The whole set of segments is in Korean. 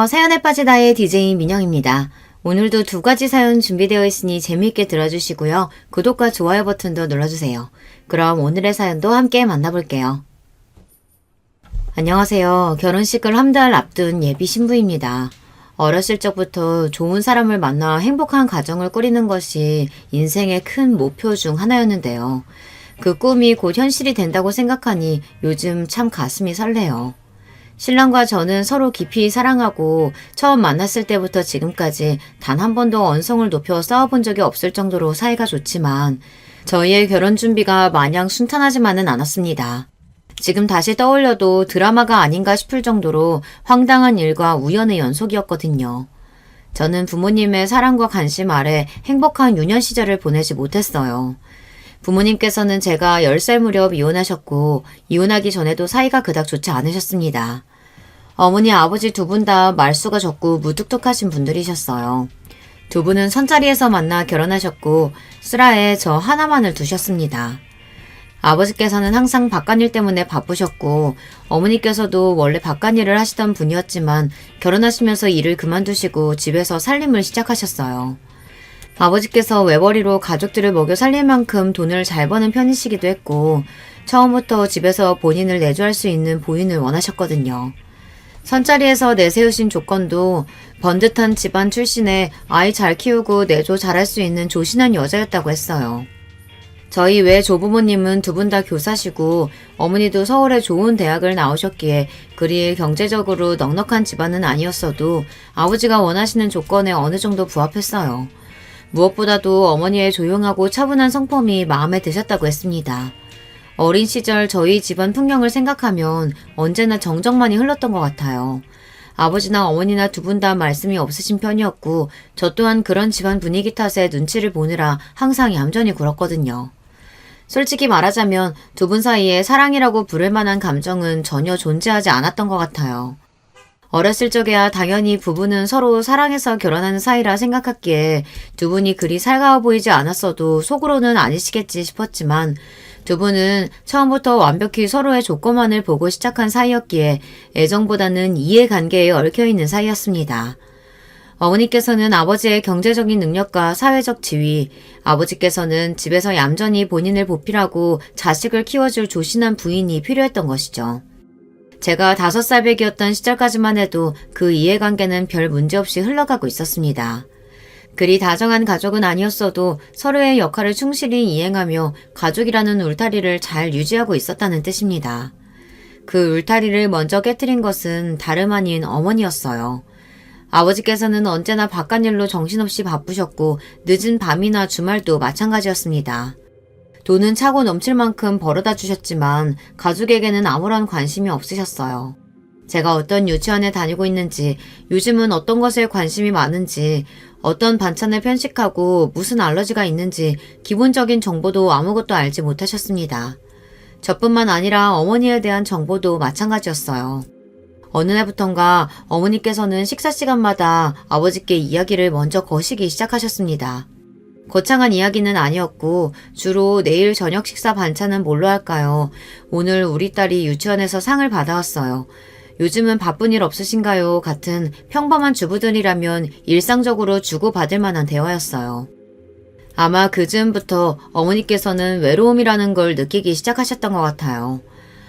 사연에 빠지다의 DJ 민영입니다. 오늘도 두 가지 사연 준비되어 있으니 재미있게 들어주시고요. 구독과 좋아요 버튼도 눌러주세요. 그럼 오늘의 사연도 함께 만나볼게요. 안녕하세요. 결혼식을 한 달 앞둔 예비 신부입니다. 어렸을 적부터 좋은 사람을 만나 행복한 가정을 꾸리는 것이 인생의 큰 목표 중 하나였는데요. 그 꿈이 곧 현실이 된다고 생각하니 요즘 참 가슴이 설레요. 신랑과 저는 서로 깊이 사랑하고 처음 만났을 때부터 지금까지 단 한 번도 언성을 높여 싸워본 적이 없을 정도로 사이가 좋지만 저희의 결혼 준비가 마냥 순탄하지만은 않았습니다. 지금 다시 떠올려도 드라마가 아닌가 싶을 정도로 황당한 일과 우연의 연속이었거든요. 저는 부모님의 사랑과 관심 아래 행복한 유년 시절을 보내지 못했어요. 부모님께서는 제가 10살 무렵 이혼하셨고 이혼하기 전에도 사이가 그닥 좋지 않으셨습니다. 어머니, 아버지 두 분 다 말수가 적고 무뚝뚝하신 분들이셨어요. 두 분은 선자리에서 만나 결혼하셨고 슬하에 저 하나만을 두셨습니다. 아버지께서는 항상 바깥일 때문에 바쁘셨고 어머니께서도 원래 바깥일을 하시던 분이었지만 결혼하시면서 일을 그만두시고 집에서 살림을 시작하셨어요. 아버지께서 외벌이로 가족들을 먹여 살릴 만큼 돈을 잘 버는 편이시기도 했고 처음부터 집에서 본인을 내조할 수 있는 부인을 원하셨거든요. 선자리에서 내세우신 조건도 번듯한 집안 출신에 아이 잘 키우고 내조 잘할 수 있는 조신한 여자였다고 했어요. 저희 외 조부모님은 두 분 다 교사시고 어머니도 서울의 좋은 대학을 나오셨기에 그리 경제적으로 넉넉한 집안은 아니었어도 아버지가 원하시는 조건에 어느 정도 부합했어요. 무엇보다도 어머니의 조용하고 차분한 성품이 마음에 드셨다고 했습니다. 어린 시절 저희 집안 풍경을 생각하면 언제나 정적만이 흘렀던 것 같아요. 아버지나 어머니나 두 분 다 말씀이 없으신 편이었고 저 또한 그런 집안 분위기 탓에 눈치를 보느라 항상 얌전히 굴었거든요. 솔직히 말하자면 두 분 사이에 사랑이라고 부를 만한 감정은 전혀 존재하지 않았던 것 같아요. 어렸을 적에야 당연히 부부는 서로 사랑해서 결혼하는 사이라 생각했기에 두 분이 그리 살가워 보이지 않았어도 속으로는 아니시겠지 싶었지만 두 분은 처음부터 완벽히 서로의 조건만을 보고 시작한 사이였기에 애정보다는 이해관계에 얽혀있는 사이였습니다. 어머니께서는 아버지의 경제적인 능력과 사회적 지위, 아버지께서는 집에서 얌전히 본인을 보필하고 자식을 키워줄 조신한 부인이 필요했던 것이죠. 제가 5살배기였던 시절까지만 해도 그 이해관계는 별 문제없이 흘러가고 있었습니다. 그리 다정한 가족은 아니었어도 서로의 역할을 충실히 이행하며 가족이라는 울타리를 잘 유지하고 있었다는 뜻입니다. 그 울타리를 먼저 깨트린 것은 다름 아닌 어머니였어요. 아버지께서는 언제나 바깥일로 정신없이 바쁘셨고 늦은 밤이나 주말도 마찬가지였습니다. 돈은 차고 넘칠 만큼 벌어다 주셨지만 가족에게는 아무런 관심이 없으셨어요. 제가 어떤 유치원에 다니고 있는지, 요즘은 어떤 것에 관심이 많은지, 어떤 반찬을 편식하고 무슨 알러지가 있는지 기본적인 정보도 아무것도 알지 못하셨습니다. 저뿐만 아니라 어머니에 대한 정보도 마찬가지였어요. 어느 날부턴가 어머니께서는 식사 시간마다 아버지께 이야기를 먼저 거시기 시작하셨습니다. 거창한 이야기는 아니었고 주로 내일 저녁 식사 반찬은 뭘로 할까요? 오늘 우리 딸이 유치원에서 상을 받아왔어요. 요즘은 바쁜 일 없으신가요? 같은 평범한 주부들이라면 일상적으로 주고받을 만한 대화였어요. 아마 그 즈음부터 어머니께서는 외로움이라는 걸 느끼기 시작하셨던 것 같아요.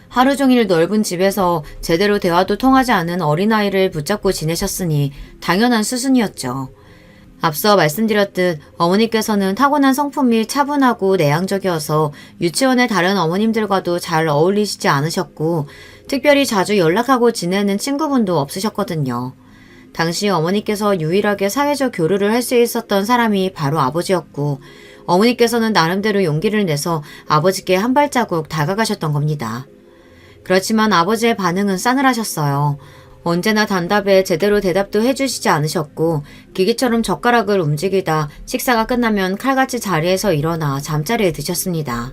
하루 종일 넓은 집에서 제대로 대화도 통하지 않은 어린아이를 붙잡고 지내셨으니 당연한 수순이었죠. 앞서 말씀드렸듯 어머니께서는 타고난 성품이 차분하고 내향적이어서 유치원의 다른 어머님들과도 잘 어울리시지 않으셨고 특별히 자주 연락하고 지내는 친구분도 없으셨거든요. 당시 어머니께서 유일하게 사회적 교류를 할 수 있었던 사람이 바로 아버지였고 어머니께서는 나름대로 용기를 내서 아버지께 한 발자국 다가가셨던 겁니다. 그렇지만 아버지의 반응은 싸늘하셨어요. 언제나 단답에 제대로 대답도 해주시지 않으셨고 기계처럼 젓가락을 움직이다 식사가 끝나면 칼같이 자리에서 일어나 잠자리에 드셨습니다.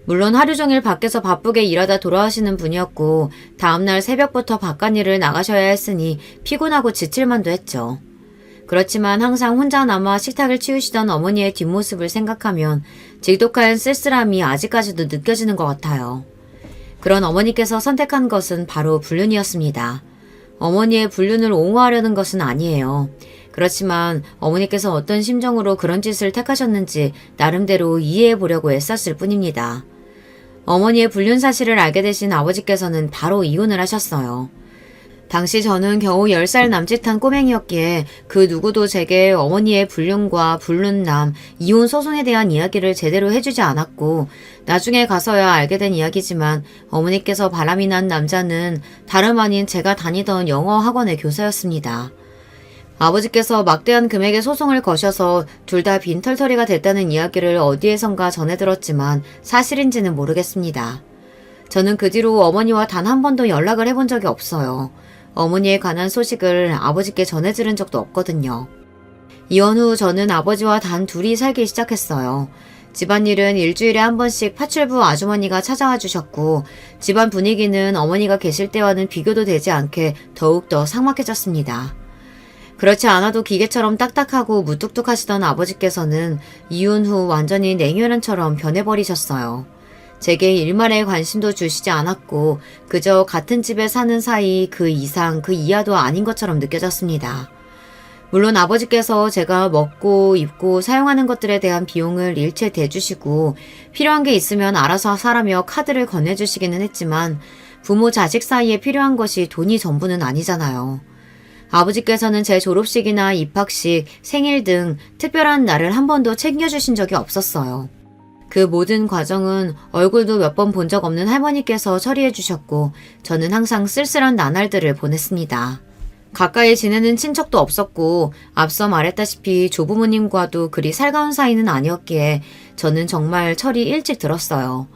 물론 하루 종일 밖에서 바쁘게 일하다 돌아오시는 분이었고 다음날 새벽부터 바깥일을 나가셔야 했으니 피곤하고 지칠만도 했죠. 그렇지만 항상 혼자 남아 식탁을 치우시던 어머니의 뒷모습을 생각하면 지독한 쓸쓸함이 아직까지도 느껴지는 것 같아요. 그런 어머니께서 선택한 것은 바로 불륜이었습니다. 어머니의 불륜을 옹호하려는 것은 아니에요. 그렇지만 어머니께서 어떤 심정으로 그런 짓을 택하셨는지 나름대로 이해해 보려고 애썼을 뿐입니다. 어머니의 불륜 사실을 알게 되신 아버지께서는 바로 이혼을 하셨어요. 당시 저는 겨우 10살 남짓한 꼬맹이였기에 그 누구도 제게 어머니의 불륜과 불륜남, 이혼 소송에 대한 이야기를 제대로 해주지 않았고 나중에 가서야 알게 된 이야기지만 어머니께서 바람이 난 남자는 다름 아닌 제가 다니던 영어 학원의 교사였습니다. 아버지께서 막대한 금액의 소송을 거셔서 둘 다 빈털터리가 됐다는 이야기를 어디에선가 전해 들었지만 사실인지는 모르겠습니다. 저는 그 뒤로 어머니와 단 한 번도 연락을 해본 적이 없어요. 어머니에 관한 소식을 아버지께 전해 들은 적도 없거든요. 이혼 후 저는 아버지와 단 둘이 살기 시작했어요. 집안일은 일주일에 한 번씩 파출부 아주머니가 찾아와 주셨고 집안 분위기는 어머니가 계실 때와는 비교도 되지 않게 더욱더 삭막해졌습니다. 그렇지 않아도 기계처럼 딱딱하고 무뚝뚝하시던 아버지께서는 이혼 후 완전히 냉혈한처럼 변해버리셨어요. 제게 일말의 관심도 주시지 않았고 그저 같은 집에 사는 사이 그 이상 그 이하도 아닌 것처럼 느껴졌습니다. 물론 아버지께서 제가 먹고 입고 사용하는 것들에 대한 비용을 일체 대주시고 필요한 게 있으면 알아서 사라며 카드를 건네주시기는 했지만 부모 자식 사이에 필요한 것이 돈이 전부는 아니잖아요. 아버지께서는 제 졸업식이나 입학식, 생일 등 특별한 날을 한 번도 챙겨주신 적이 없었어요. 그 모든 과정은 얼굴도 몇 번 본 적 없는 할머니께서 처리해 주셨고 저는 항상 쓸쓸한 나날들을 보냈습니다. 가까이 지내는 친척도 없었고 앞서 말했다시피 조부모님과도 그리 살가운 사이는 아니었기에 저는 정말 철이 일찍 들었어요.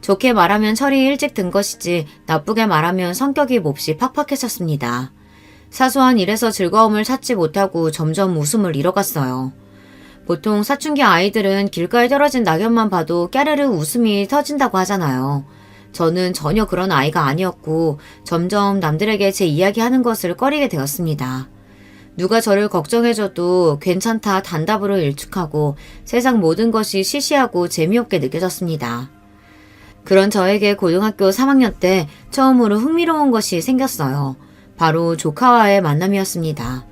좋게 말하면 철이 일찍 든 것이지 나쁘게 말하면 성격이 몹시 팍팍해졌습니다. 사소한 일에서 즐거움을 찾지 못하고 점점 웃음을 잃어갔어요. 보통 사춘기 아이들은 길가에 떨어진 낙엽만 봐도 깨르르 웃음이 터진다고 하잖아요. 저는 전혀 그런 아이가 아니었고 점점 남들에게 제 이야기하는 것을 꺼리게 되었습니다. 누가 저를 걱정해줘도 괜찮다 단답으로 일축하고 세상 모든 것이 시시하고 재미없게 느껴졌습니다. 그런 저에게 고등학교 3학년 때 처음으로 흥미로운 것이 생겼어요. 바로 조카와의 만남이었습니다.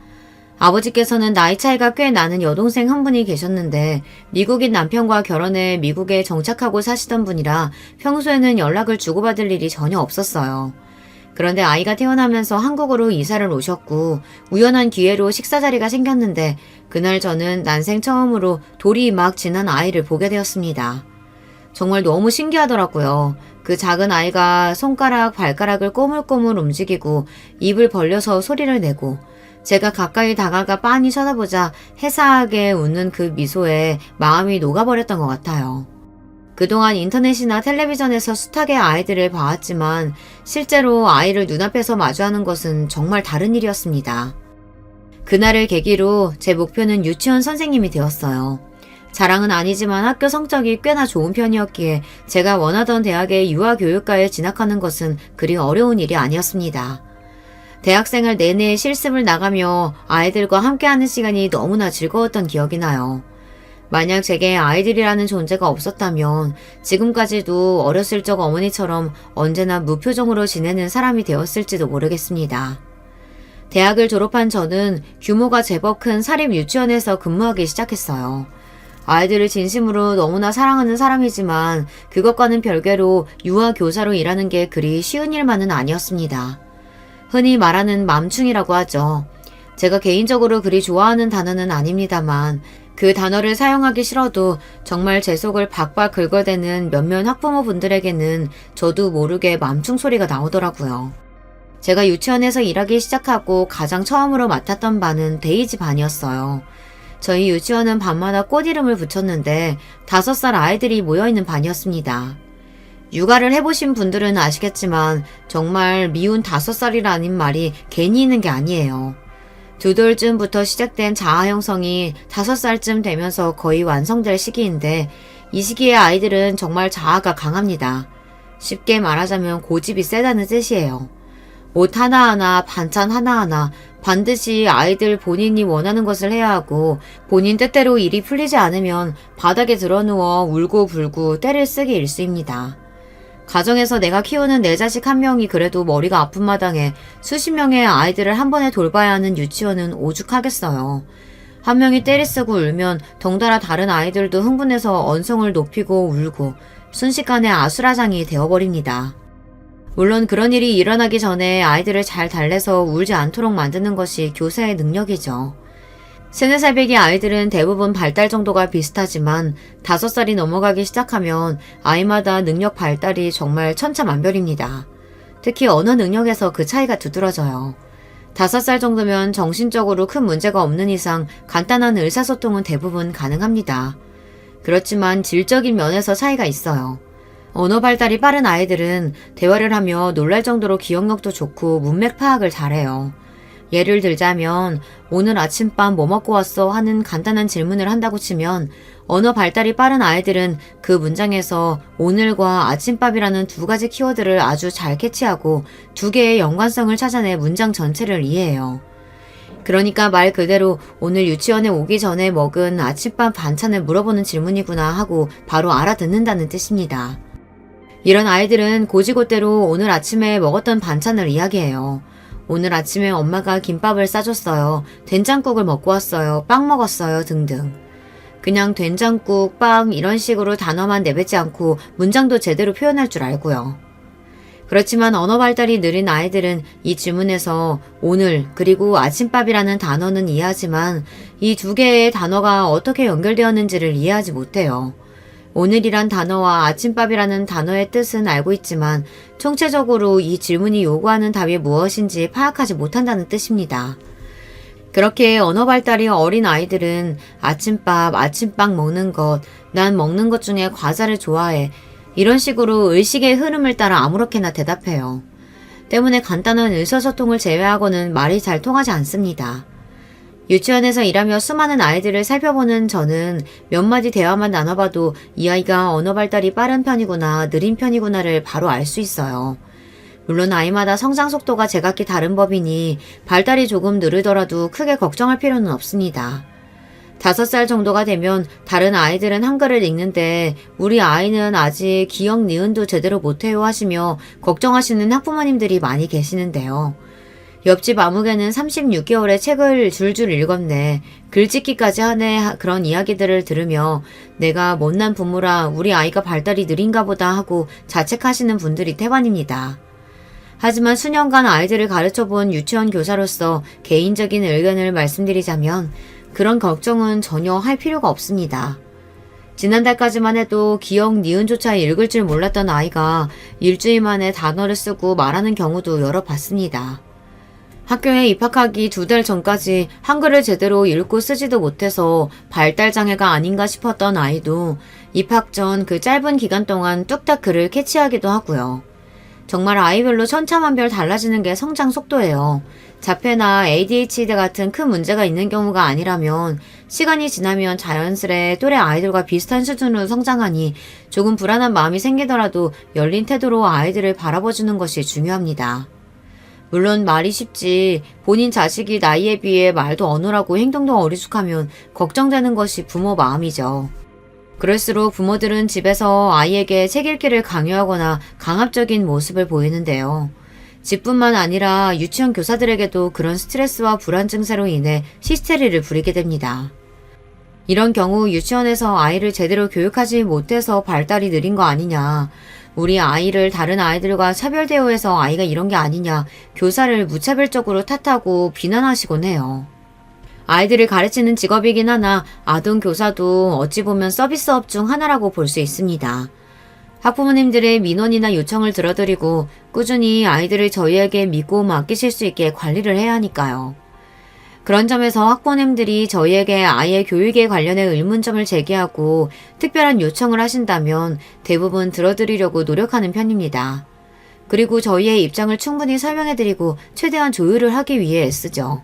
아버지께서는 나이 차이가 꽤 나는 여동생 한 분이 계셨는데 미국인 남편과 결혼해 미국에 정착하고 사시던 분이라 평소에는 연락을 주고받을 일이 전혀 없었어요. 그런데 아이가 태어나면서 한국으로 이사를 오셨고 우연한 기회로 식사 자리가 생겼는데 그날 저는 난생 처음으로 돌이 막 지난 아이를 보게 되었습니다. 정말 너무 신기하더라고요. 그 작은 아이가 손가락, 발가락을 꼬물꼬물 움직이고 입을 벌려서 소리를 내고 제가 가까이 다가가 빤히 쳐다보자 해사하게 웃는 그 미소에 마음이 녹아버렸던 것 같아요. 그동안 인터넷이나 텔레비전에서 숱하게 아이들을 봐왔지만 실제로 아이를 눈앞에서 마주하는 것은 정말 다른 일이었습니다. 그날을 계기로 제 목표는 유치원 선생님이 되었어요. 자랑은 아니지만 학교 성적이 꽤나 좋은 편이었기에 제가 원하던 대학의 유아교육과에 진학하는 것은 그리 어려운 일이 아니었습니다. 대학생활 내내 실습을 나가며 아이들과 함께하는 시간이 너무나 즐거웠던 기억이 나요. 만약 제게 아이들이라는 존재가 없었다면 지금까지도 어렸을 적 어머니처럼 언제나 무표정으로 지내는 사람이 되었을지도 모르겠습니다. 대학을 졸업한 저는 규모가 제법 큰 사립 유치원에서 근무하기 시작했어요. 아이들을 진심으로 너무나 사랑하는 사람이지만 그것과는 별개로 유아교사로 일하는 게 그리 쉬운 일만은 아니었습니다. 흔히 말하는 맘충이라고 하죠. 제가 개인적으로 그리 좋아하는 단어는 아닙니다만 그 단어를 사용하기 싫어도 정말 제 속을 박박 긁어대는 몇몇 학부모분들에게는 저도 모르게 맘충 소리가 나오더라고요. 제가 유치원에서 일하기 시작하고 가장 처음으로 맡았던 반은 데이지 반이었어요. 저희 유치원은 밤마다 꽃 이름을 붙였는데 5살 아이들이 모여있는 반이었습니다. 육아를 해보신 분들은 아시겠지만 정말 미운 5살이라는 말이 괜히 있는 게 아니에요. 2돌쯤부터 시작된 자아 형성이 5살쯤 되면서 거의 완성될 시기인데 이 시기의 아이들은 정말 자아가 강합니다. 쉽게 말하자면 고집이 세다는 뜻이에요. 옷 하나하나, 반찬 하나하나 반드시 아이들 본인이 원하는 것을 해야 하고 본인 뜻대로 일이 풀리지 않으면 바닥에 드러누워 울고 불고 떼를 쓰기 일쑤입니다. 가정에서 내가 키우는 내 자식 한 명이 그래도 머리가 아픈 마당에 수십 명의 아이들을 한 번에 돌봐야 하는 유치원은 오죽하겠어요. 한 명이 떼리쓰고 울면 덩달아 다른 아이들도 흥분해서 언성을 높이고 울고 순식간에 아수라장이 되어버립니다. 물론 그런 일이 일어나기 전에 아이들을 잘 달래서 울지 않도록 만드는 것이 교사의 능력이죠. 3, 4살배기 아이들은 대부분 발달 정도가 비슷하지만 5살이 넘어가기 시작하면 아이마다 능력 발달이 정말 천차만별입니다. 특히 언어 능력에서 그 차이가 두드러져요. 5살 정도면 정신적으로 큰 문제가 없는 이상 간단한 의사소통은 대부분 가능합니다. 그렇지만 질적인 면에서 차이가 있어요. 언어 발달이 빠른 아이들은 대화를 하며 놀랄 정도로 기억력도 좋고 문맥 파악을 잘해요. 예를 들자면 오늘 아침밥 뭐 먹고 왔어? 하는 간단한 질문을 한다고 치면 언어 발달이 빠른 아이들은 그 문장에서 오늘과 아침밥이라는 2가지 키워드를 아주 잘 캐치하고 2개의 연관성을 찾아내 문장 전체를 이해해요. 그러니까 말 그대로 오늘 유치원에 오기 전에 먹은 아침밥 반찬을 물어보는 질문이구나 하고 바로 알아듣는다는 뜻입니다. 이런 아이들은 고지고대로 오늘 아침에 먹었던 반찬을 이야기해요. 오늘 아침에 엄마가 김밥을 싸줬어요. 된장국을 먹고 왔어요. 빵 먹었어요. 등등. 그냥 된장국, 빵 이런 식으로 단어만 내뱉지 않고 문장도 제대로 표현할 줄 알고요. 그렇지만 언어 발달이 느린 아이들은 이 질문에서 오늘 그리고 아침밥이라는 단어는 이해하지만 이 2개의 단어가 어떻게 연결되었는지를 이해하지 못해요. 오늘이란 단어와 아침밥이라는 단어의 뜻은 알고 있지만 총체적으로 이 질문이 요구하는 답이 무엇인지 파악하지 못한다는 뜻입니다. 그렇게 언어 발달이 어린 아이들은 아침밥, 아침빵 먹는 것, 난 먹는 것 중에 과자를 좋아해 이런 식으로 의식의 흐름을 따라 아무렇게나 대답해요. 때문에 간단한 의사소통을 제외하고는 말이 잘 통하지 않습니다. 유치원에서 일하며 수많은 아이들을 살펴보는 저는 몇 마디 대화만 나눠봐도 이 아이가 언어 발달이 빠른 편이구나, 느린 편이구나를 바로 알 수 있어요. 물론 아이마다 성장 속도가 제각기 다른 법이니 발달이 조금 느리더라도 크게 걱정할 필요는 없습니다. 5살 정도가 되면 다른 아이들은 한글을 읽는데 우리 아이는 아직 기역, 니은도 제대로 못해요 하시며 걱정하시는 학부모님들이 많이 계시는데요. 옆집 아무개는 36개월의 책을 줄줄 읽었네. 글짓기까지 하네. 그런 이야기들을 들으며 내가 못난 부모라 우리 아이가 발달이 느린가 보다 하고 자책하시는 분들이 태반입니다. 하지만 수년간 아이들을 가르쳐본 유치원 교사로서 개인적인 의견을 말씀드리자면 그런 걱정은 전혀 할 필요가 없습니다. 지난달까지만 해도 기역, 니은조차 읽을 줄 몰랐던 아이가 일주일 만에 단어를 쓰고 말하는 경우도 여러 봤습니다. 학교에 입학하기 2달 전까지 한글을 제대로 읽고 쓰지도 못해서 발달장애가 아닌가 싶었던 아이도 입학 전 그 짧은 기간 동안 뚝딱 글을 캐치하기도 하고요. 정말 아이별로 천차만별 달라지는 게 성장 속도예요. 자폐나 ADHD 같은 큰 문제가 있는 경우가 아니라면 시간이 지나면 자연스레 또래 아이들과 비슷한 수준으로 성장하니 조금 불안한 마음이 생기더라도 열린 태도로 아이들을 바라봐주는 것이 중요합니다. 물론 말이 쉽지 본인 자식이 나이에 비해 말도 어눌하고 행동도 어리숙하면 걱정되는 것이 부모 마음이죠. 그럴수록 부모들은 집에서 아이에게 책 읽기를 강요하거나 강압적인 모습을 보이는데요. 집뿐만 아니라 유치원 교사들에게도 그런 스트레스와 불안 증세로 인해 히스테리를 부리게 됩니다. 이런 경우 유치원에서 아이를 제대로 교육하지 못해서 발달이 느린 거 아니냐, 우리 아이를 다른 아이들과 차별 대우해서 아이가 이런 게 아니냐, 교사를 무차별적으로 탓하고 비난하시곤 해요. 아이들을 가르치는 직업이긴 하나 아동교사도 어찌 보면 서비스업 중 하나라고 볼 수 있습니다. 학부모님들의 민원이나 요청을 들어드리고 꾸준히 아이들을 저희에게 믿고 맡기실 수 있게 관리를 해야 하니까요. 그런 점에서 학부모님들이 저희에게 아이의 교육에 관련해 의문점을 제기하고 특별한 요청을 하신다면 대부분 들어드리려고 노력하는 편입니다. 그리고 저희의 입장을 충분히 설명해드리고 최대한 조율을 하기 위해 애쓰죠.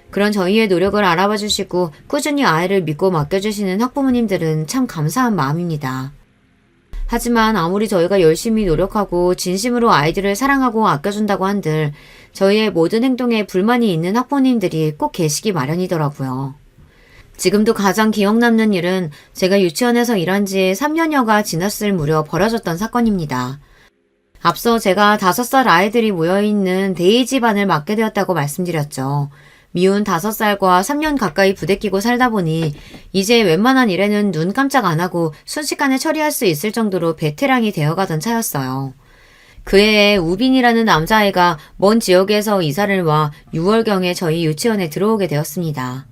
그런 저희의 노력을 알아봐 주시고 꾸준히 아이를 믿고 맡겨주시는 학부모님들은 참 감사한 마음입니다. 하지만 아무리 저희가 열심히 노력하고 진심으로 아이들을 사랑하고 아껴준다고 한들 저희의 모든 행동에 불만이 있는 학부모님들이 꼭 계시기 마련이더라고요. 지금도 가장 기억 남는 일은 제가 유치원에서 일한 지 3년여가 지났을 무렵 벌어졌던 사건입니다. 앞서 제가 5살 아이들이 모여있는 데이지반을 맡게 되었다고 말씀드렸죠. 미운 5살과 3년 가까이 부대끼고 살다 보니 이제 웬만한 일에는 눈 깜짝 안 하고 순식간에 처리할 수 있을 정도로 베테랑이 되어가던 차였어요. 그해에 우빈이라는 남자아이가 먼 지역에서 이사를 와 6월경에 저희 유치원에 들어오게 되었습니다.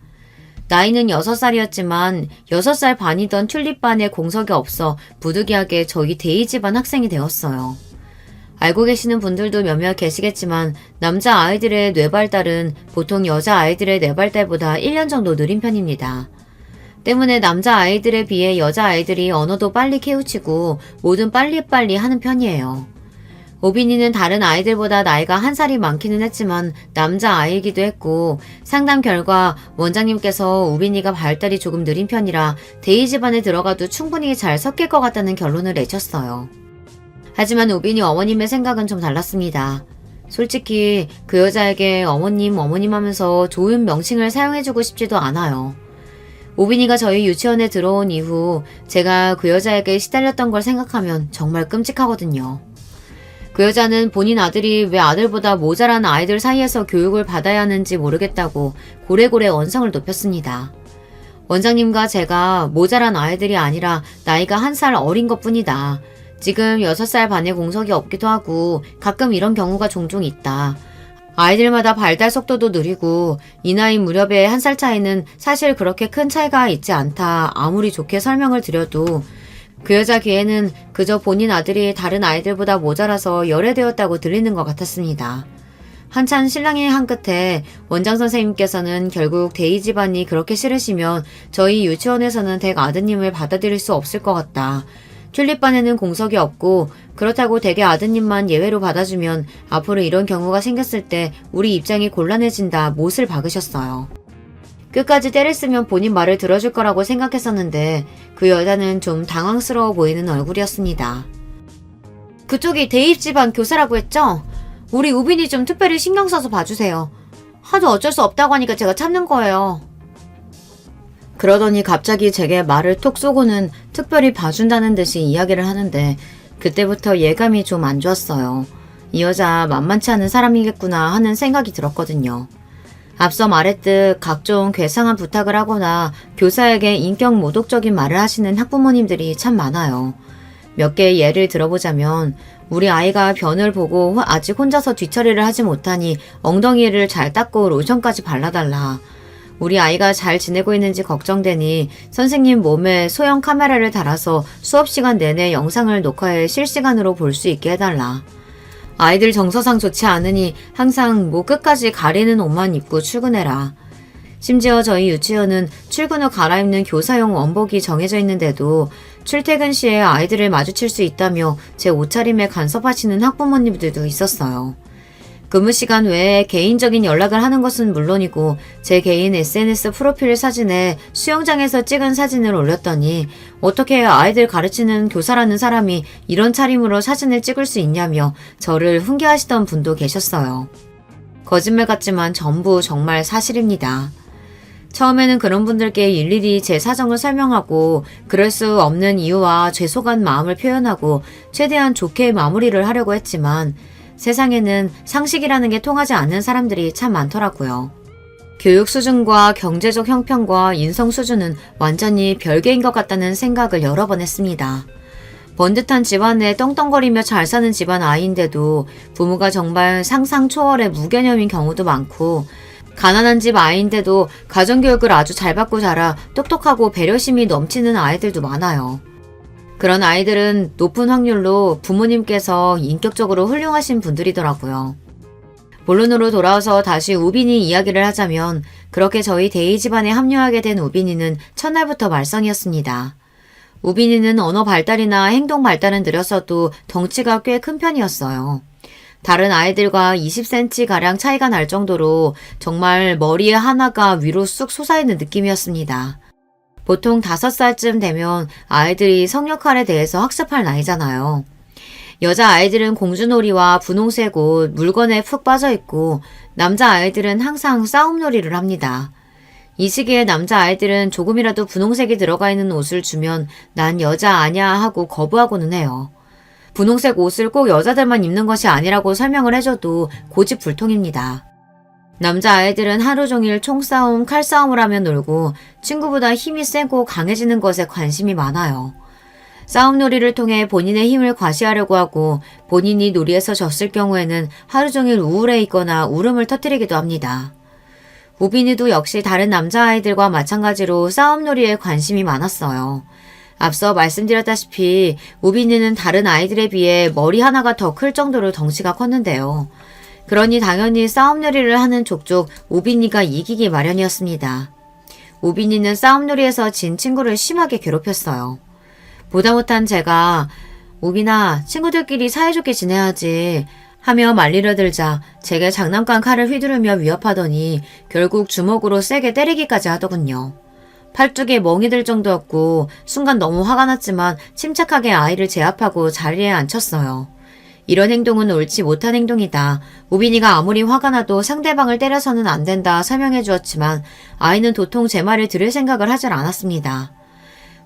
나이는 6살이었지만 6살 반이던 튤립반에 공석이 없어 부득이하게 저희 데이지반 학생이 되었어요. 알고 계시는 분들도 몇몇 계시겠지만 남자 아이들의 뇌발달은 보통 여자 아이들의 뇌발달보다 1년 정도 느린 편입니다. 때문에 남자 아이들에 비해 여자 아이들이 언어도 빨리 깨우치고 뭐든 빨리빨리 하는 편이에요. 오빈이는 다른 아이들보다 나이가 1살이 많기는 했지만 남자 아이이기도 했고 상담 결과 원장님께서 우빈이가 발달이 조금 느린 편이라 데이지반에 들어가도 충분히 잘 섞일 것 같다는 결론을 내셨어요. 하지만 우빈이 어머님의 생각은 좀 달랐습니다. 솔직히 그 여자에게 어머님 하면서 좋은 명칭을 사용해주고 싶지도 않아요. 우빈이가 저희 유치원에 들어온 이후 제가 그 여자에게 시달렸던 걸 생각하면 정말 끔찍하거든요. 그 여자는 본인 아들이 왜 아들보다 모자란 아이들 사이에서 교육을 받아야 하는지 모르겠다고 고래고래 언성을 높였습니다. 원장님과 제가 모자란 아이들이 아니라 나이가 1살 어린 것뿐이다. 지금 6살 반에 공석이 없기도 하고 가끔 이런 경우가 종종 있다. 아이들마다 발달 속도도 느리고 이 나이 무렵의 1살 차이는 사실 그렇게 큰 차이가 있지 않다. 아무리 좋게 설명을 드려도 그 여자 귀에는 그저 본인 아들이 다른 아이들보다 모자라서 열애되었다고 들리는 것 같았습니다. 한참 실랑이 한 끝에 원장 선생님께서는 결국 데이지반이 그렇게 싫으시면 저희 유치원에서는 댁 아드님을 받아들일 수 없을 것 같다. 튤립반에는 공석이 없고 그렇다고 댁의 아드님만 예외로 받아주면 앞으로 이런 경우가 생겼을 때 우리 입장이 곤란해진다 못을 박으셨어요. 끝까지 때를 쓰면 본인 말을 들어줄 거라고 생각했었는데 그 여자는 좀 당황스러워 보이는 얼굴이었습니다. 그쪽이 대입집안 교사라고 했죠? 우리 우빈이 좀 특별히 신경 써서 봐주세요. 하도 어쩔 수 없다고 하니까 제가 참는 거예요. 그러더니 갑자기 제게 말을 톡 쏘고는 특별히 봐준다는 듯이 이야기를 하는데 그때부터 예감이 좀 안 좋았어요. 이 여자 만만치 않은 사람이겠구나 하는 생각이 들었거든요. 앞서 말했듯 각종 괴상한 부탁을 하거나 교사에게 인격 모독적인 말을 하시는 학부모님들이 참 많아요. 몇 개의 예를 들어보자면 우리 아이가 변을 보고 아직 혼자서 뒤처리를 하지 못하니 엉덩이를 잘 닦고 로션까지 발라달라. 우리 아이가 잘 지내고 있는지 걱정되니 선생님 몸에 소형 카메라를 달아서 수업 시간 내내 영상을 녹화해 실시간으로 볼 수 있게 해달라. 아이들 정서상 좋지 않으니 항상 목 끝까지 가리는 옷만 입고 출근해라. 심지어 저희 유치원은 출근 후 갈아입는 교사용 원복이 정해져 있는데도 출퇴근 시에 아이들을 마주칠 수 있다며 제 옷차림에 간섭하시는 학부모님들도 있었어요. 근무 시간 외에 개인적인 연락을 하는 것은 물론이고 제 개인 SNS 프로필 사진에 수영장에서 찍은 사진을 올렸더니 어떻게 아이들 가르치는 교사라는 사람이 이런 차림으로 사진을 찍을 수 있냐며 저를 훈계하시던 분도 계셨어요. 거짓말 같지만 전부 정말 사실입니다. 처음에는 그런 분들께 일일이 제 사정을 설명하고 그럴 수 없는 이유와 죄송한 마음을 표현하고 최대한 좋게 마무리를 하려고 했지만 세상에는 상식이라는 게 통하지 않는 사람들이 참 많더라고요. 교육 수준과 경제적 형편과 인성 수준은 완전히 별개인 것 같다는 생각을 여러 번 했습니다. 번듯한 집안에 떵떵거리며 잘 사는 집안 아이인데도 부모가 정말 상상 초월의 무개념인 경우도 많고 가난한 집 아이인데도 가정교육을 아주 잘 받고 자라 똑똑하고 배려심이 넘치는 아이들도 많아요. 그런 아이들은 높은 확률로 부모님께서 인격적으로 훌륭하신 분들이더라고요. 본론으로 돌아와서 다시 우빈이 이야기를 하자면 그렇게 저희 데이 집안에 합류하게 된 우빈이는 첫날부터 말썽이었습니다. 우빈이는 언어 발달이나 행동 발달은 느렸어도 덩치가 꽤 큰 편이었어요. 다른 아이들과 20cm가량 차이가 날 정도로 정말 머리에 하나가 위로 쑥 솟아있는 느낌이었습니다. 보통 5살쯤 되면 아이들이 성역할에 대해서 학습할 나이잖아요. 여자 아이들은 공주놀이와 분홍색 옷, 물건에 푹 빠져있고 남자 아이들은 항상 싸움놀이를 합니다. 이 시기에 남자 아이들은 조금이라도 분홍색이 들어가 있는 옷을 주면 난 여자 아냐 하고 거부하고는 해요. 분홍색 옷을 꼭 여자들만 입는 것이 아니라고 설명을 해줘도 고집불통입니다. 남자아이들은 하루 종일 총싸움, 칼싸움을 하며 놀고 친구보다 힘이 세고 강해지는 것에 관심이 많아요. 싸움놀이를 통해 본인의 힘을 과시하려고 하고 본인이 놀이에서 졌을 경우에는 하루 종일 우울해 있거나 울음을 터뜨리기도 합니다. 우빈이도 역시 다른 남자아이들과 마찬가지로 싸움놀이에 관심이 많았어요. 앞서 말씀드렸다시피 우빈이는 다른 아이들에 비해 머리 하나가 더 클 정도로 덩치가 컸는데요. 그러니 당연히 싸움놀이를 하는 족족 우빈이가 이기기 마련이었습니다. 우빈이는 싸움놀이에서 진 친구를 심하게 괴롭혔어요. 보다 못한 제가 우빈아, 친구들끼리 사이좋게 지내야지 하며 말리려 들자 제게 장난감 칼을 휘두르며 위협하더니 결국 주먹으로 세게 때리기까지 하더군요. 팔뚝에 멍이 들 정도였고 순간 너무 화가 났지만 침착하게 아이를 제압하고 자리에 앉혔어요. 이런 행동은 옳지 못한 행동이다. 우빈이가 아무리 화가 나도 상대방을 때려서는 안 된다 설명해 주었지만 아이는 도통 제 말을 들을 생각을 하질 않았습니다.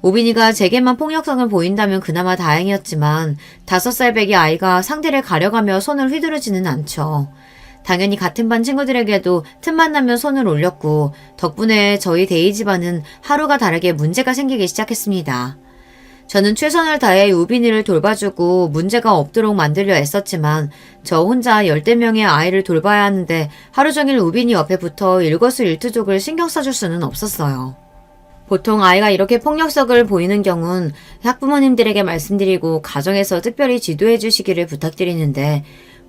우빈이가 제게만 폭력성을 보인다면 그나마 다행이었지만 5살 배기 아이가 상대를 가려가며 손을 휘두르지는 않죠. 당연히 같은 반 친구들에게도 틈만 나면 손을 올렸고 덕분에 저희 데이 집안은 하루가 다르게 문제가 생기기 시작했습니다. 저는 최선을 다해 우빈이를 돌봐주고 문제가 없도록 만들려 애썼지만 저 혼자 10대명의 아이를 돌봐야 하는데 하루 종일 우빈이 옆에 붙어 일거수일투족을 신경 써줄 수는 없었어요. 보통 아이가 이렇게 폭력성을 보이는 경우는 학부모님들에게 말씀드리고 가정에서 특별히 지도해 주시기를 부탁드리는데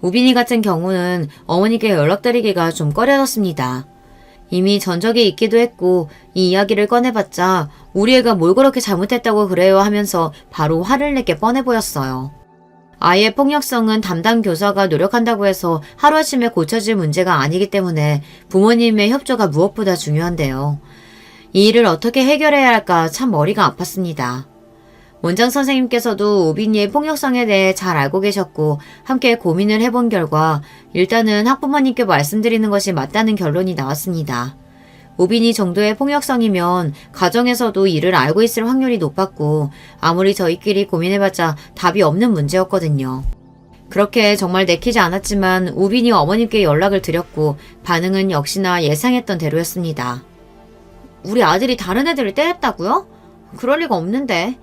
우빈이 같은 경우는 어머니께 연락드리기가 좀 꺼려졌습니다. 이미 전적이 있기도 했고 이 이야기를 꺼내봤자 우리 애가 뭘 그렇게 잘못했다고 그래요 하면서 바로 화를 내게 뻔해 보였어요. 아이의 폭력성은 담당 교사가 노력한다고 해서 하루아침에 고쳐질 문제가 아니기 때문에 부모님의 협조가 무엇보다 중요한데요. 이 일을 어떻게 해결해야 할까 참 머리가 아팠습니다. 원장 선생님께서도 우빈이의 폭력성에 대해 잘 알고 계셨고 함께 고민을 해본 결과 일단은 학부모님께 말씀드리는 것이 맞다는 결론이 나왔습니다. 우빈이 정도의 폭력성이면 가정에서도 이를 알고 있을 확률이 높았고 아무리 저희끼리 고민해봤자 답이 없는 문제였거든요. 그렇게 정말 내키지 않았지만 우빈이 어머님께 연락을 드렸고 반응은 역시나 예상했던 대로였습니다. 우리 아들이 다른 애들을 때렸다고요? 그럴 리가 없는데.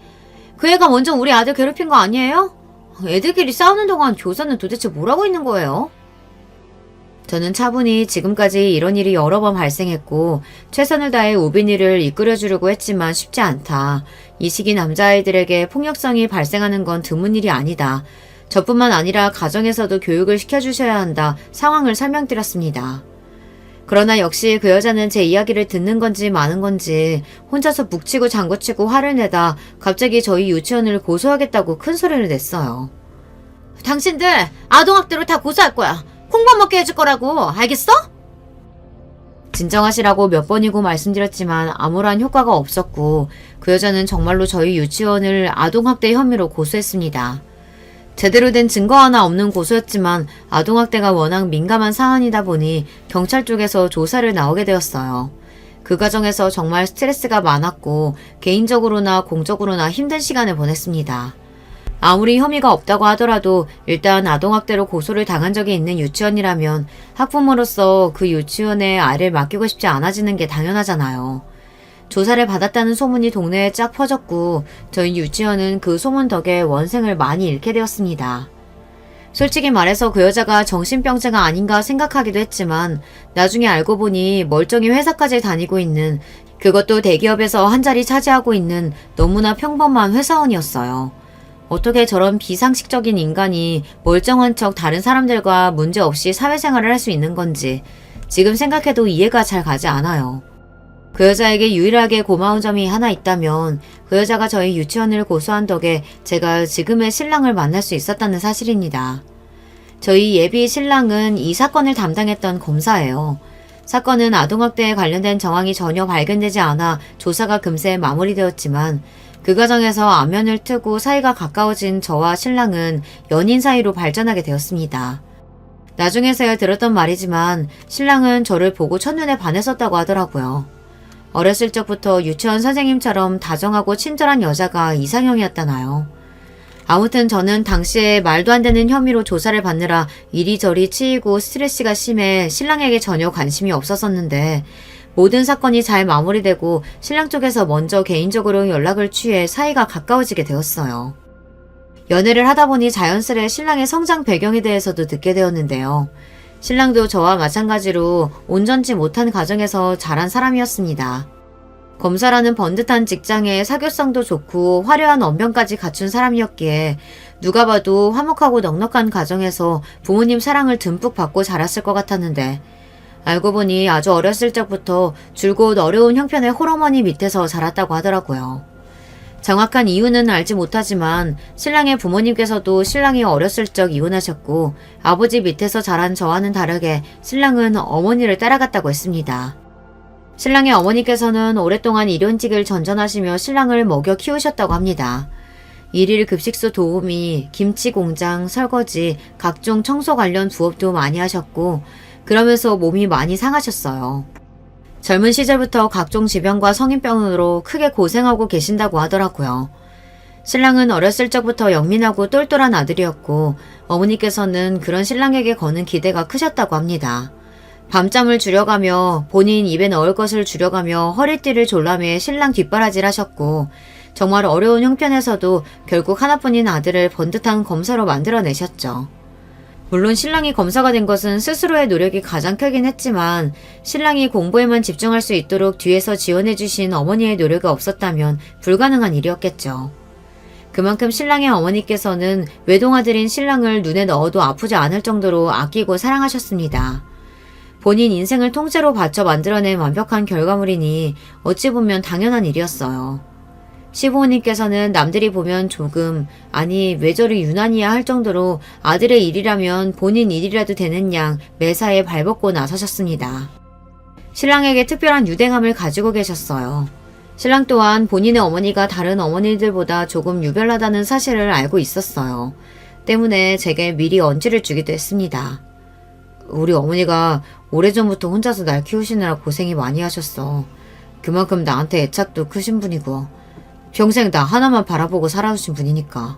그 애가 먼저 우리 아들 괴롭힌 거 아니에요? 애들끼리 싸우는 동안 교사는 도대체 뭘 하고 있는 거예요? 저는 차분히 지금까지 이런 일이 여러 번 발생했고 최선을 다해 우빈이를 이끌어주려고 했지만 쉽지 않다. 이 시기 남자아이들에게 폭력성이 발생하는 건 드문 일이 아니다. 저뿐만 아니라 가정에서도 교육을 시켜주셔야 한다. 상황을 설명드렸습니다. 그러나 역시 그 여자는 제 이야기를 듣는 건지 마는 건지 혼자서 북치고 장구치고 화를 내다 갑자기 저희 유치원을 고소하겠다고 큰 소리를 냈어요. 당신들 아동학대로 다 고소할 거야. 콩밥 먹게 해줄 거라고. 알겠어? 진정하시라고 몇 번이고 말씀드렸지만 아무런 효과가 없었고 그 여자는 정말로 저희 유치원을 아동학대 혐의로 고소했습니다. 제대로 된 증거 하나 없는 고소였지만 아동학대가 워낙 민감한 사안이다 보니 경찰 쪽에서 조사를 나오게 되었어요. 그 과정에서 정말 스트레스가 많았고 개인적으로나 공적으로나 힘든 시간을 보냈습니다. 아무리 혐의가 없다고 하더라도 일단 아동학대로 고소를 당한 적이 있는 유치원이라면 학부모로서 그 유치원에 아이를 맡기고 싶지 않아지는 게 당연하잖아요. 조사를 받았다는 소문이 동네에 쫙 퍼졌고 저희 유치원은 그 소문 덕에 원생을 많이 잃게 되었습니다. 솔직히 말해서 그 여자가 정신병자가 아닌가 생각하기도 했지만 나중에 알고 보니 멀쩡히 회사까지 다니고 있는 그것도 대기업에서 한 자리 차지하고 있는 너무나 평범한 회사원이었어요. 어떻게 저런 비상식적인 인간이 멀쩡한 척 다른 사람들과 문제없이 사회생활을 할 수 있는 건지 지금 생각해도 이해가 잘 가지 않아요. 그 여자에게 유일하게 고마운 점이 하나 있다면 그 여자가 저희 유치원을 고소한 덕에 제가 지금의 신랑을 만날 수 있었다는 사실입니다. 저희 예비 신랑은 이 사건을 담당했던 검사예요. 사건은 아동학대에 관련된 정황이 전혀 발견되지 않아 조사가 금세 마무리되었지만 그 과정에서 안면을 트고 사이가 가까워진 저와 신랑은 연인 사이로 발전하게 되었습니다. 나중에서야 들었던 말이지만 신랑은 저를 보고 첫눈에 반했었다고 하더라고요. 어렸을 적부터 유치원 선생님처럼 다정하고 친절한 여자가 이상형이었다나요. 아무튼 저는 당시에 말도 안 되는 혐의로 조사를 받느라 이리저리 치이고 스트레스가 심해 신랑에게 전혀 관심이 없었었는데 모든 사건이 잘 마무리되고 신랑 쪽에서 먼저 개인적으로 연락을 취해 사이가 가까워지게 되었어요. 연애를 하다 보니 자연스레 신랑의 성장 배경에 대해서도 듣게 되었는데요. 신랑도 저와 마찬가지로 온전치 못한 가정에서 자란 사람이었습니다. 검사라는 번듯한 직장에 사교성도 좋고 화려한 언변까지 갖춘 사람이었기에 누가 봐도 화목하고 넉넉한 가정에서 부모님 사랑을 듬뿍 받고 자랐을 것 같았는데 알고 보니 아주 어렸을 적부터 줄곧 어려운 형편의 홀어머니 밑에서 자랐다고 하더라고요. 정확한 이유는 알지 못하지만 신랑의 부모님께서도 신랑이 어렸을 적 이혼하셨고 아버지 밑에서 자란 저와는 다르게 신랑은 어머니를 따라갔다고 했습니다. 신랑의 어머니께서는 오랫동안 일용직을 전전하시며 신랑을 먹여 키우셨다고 합니다. 일일 급식소 도우미, 김치 공장, 설거지, 각종 청소 관련 부업도 많이 하셨고 그러면서 몸이 많이 상하셨어요. 젊은 시절부터 각종 질병과 성인병으로 크게 고생하고 계신다고 하더라고요. 신랑은 어렸을 적부터 영민하고 똘똘한 아들이었고 어머니께서는 그런 신랑에게 거는 기대가 크셨다고 합니다. 밤잠을 줄여가며 본인 입에 넣을 것을 줄여가며 허리띠를 졸라매 신랑 뒷바라지를 하셨고 정말 어려운 형편에서도 결국 하나뿐인 아들을 번듯한 검사로 만들어내셨죠. 물론 신랑이 검사가 된 것은 스스로의 노력이 가장 크긴 했지만 신랑이 공부에만 집중할 수 있도록 뒤에서 지원해주신 어머니의 노력이 없었다면 불가능한 일이었겠죠. 그만큼 신랑의 어머니께서는 외동아들인 신랑을 눈에 넣어도 아프지 않을 정도로 아끼고 사랑하셨습니다. 본인 인생을 통째로 바쳐 만들어낸 완벽한 결과물이니 어찌 보면 당연한 일이었어요. 시부모님께서는 남들이 보면 조금 아니 왜 저리 유난이야 할 정도로 아들의 일이라면 본인 일이라도 되는 양 매사에 발벗고 나서셨습니다. 신랑에게 특별한 유대감을 가지고 계셨어요. 신랑 또한 본인의 어머니가 다른 어머니들보다 조금 유별나다는 사실을 알고 있었어요. 때문에 제게 미리 언지를 주기도 했습니다. 우리 어머니가 오래전부터 혼자서 날 키우시느라 고생이 많이 하셨어. 그만큼 나한테 애착도 크신 분이고 평생 나 하나만 바라보고 살아오신 분이니까.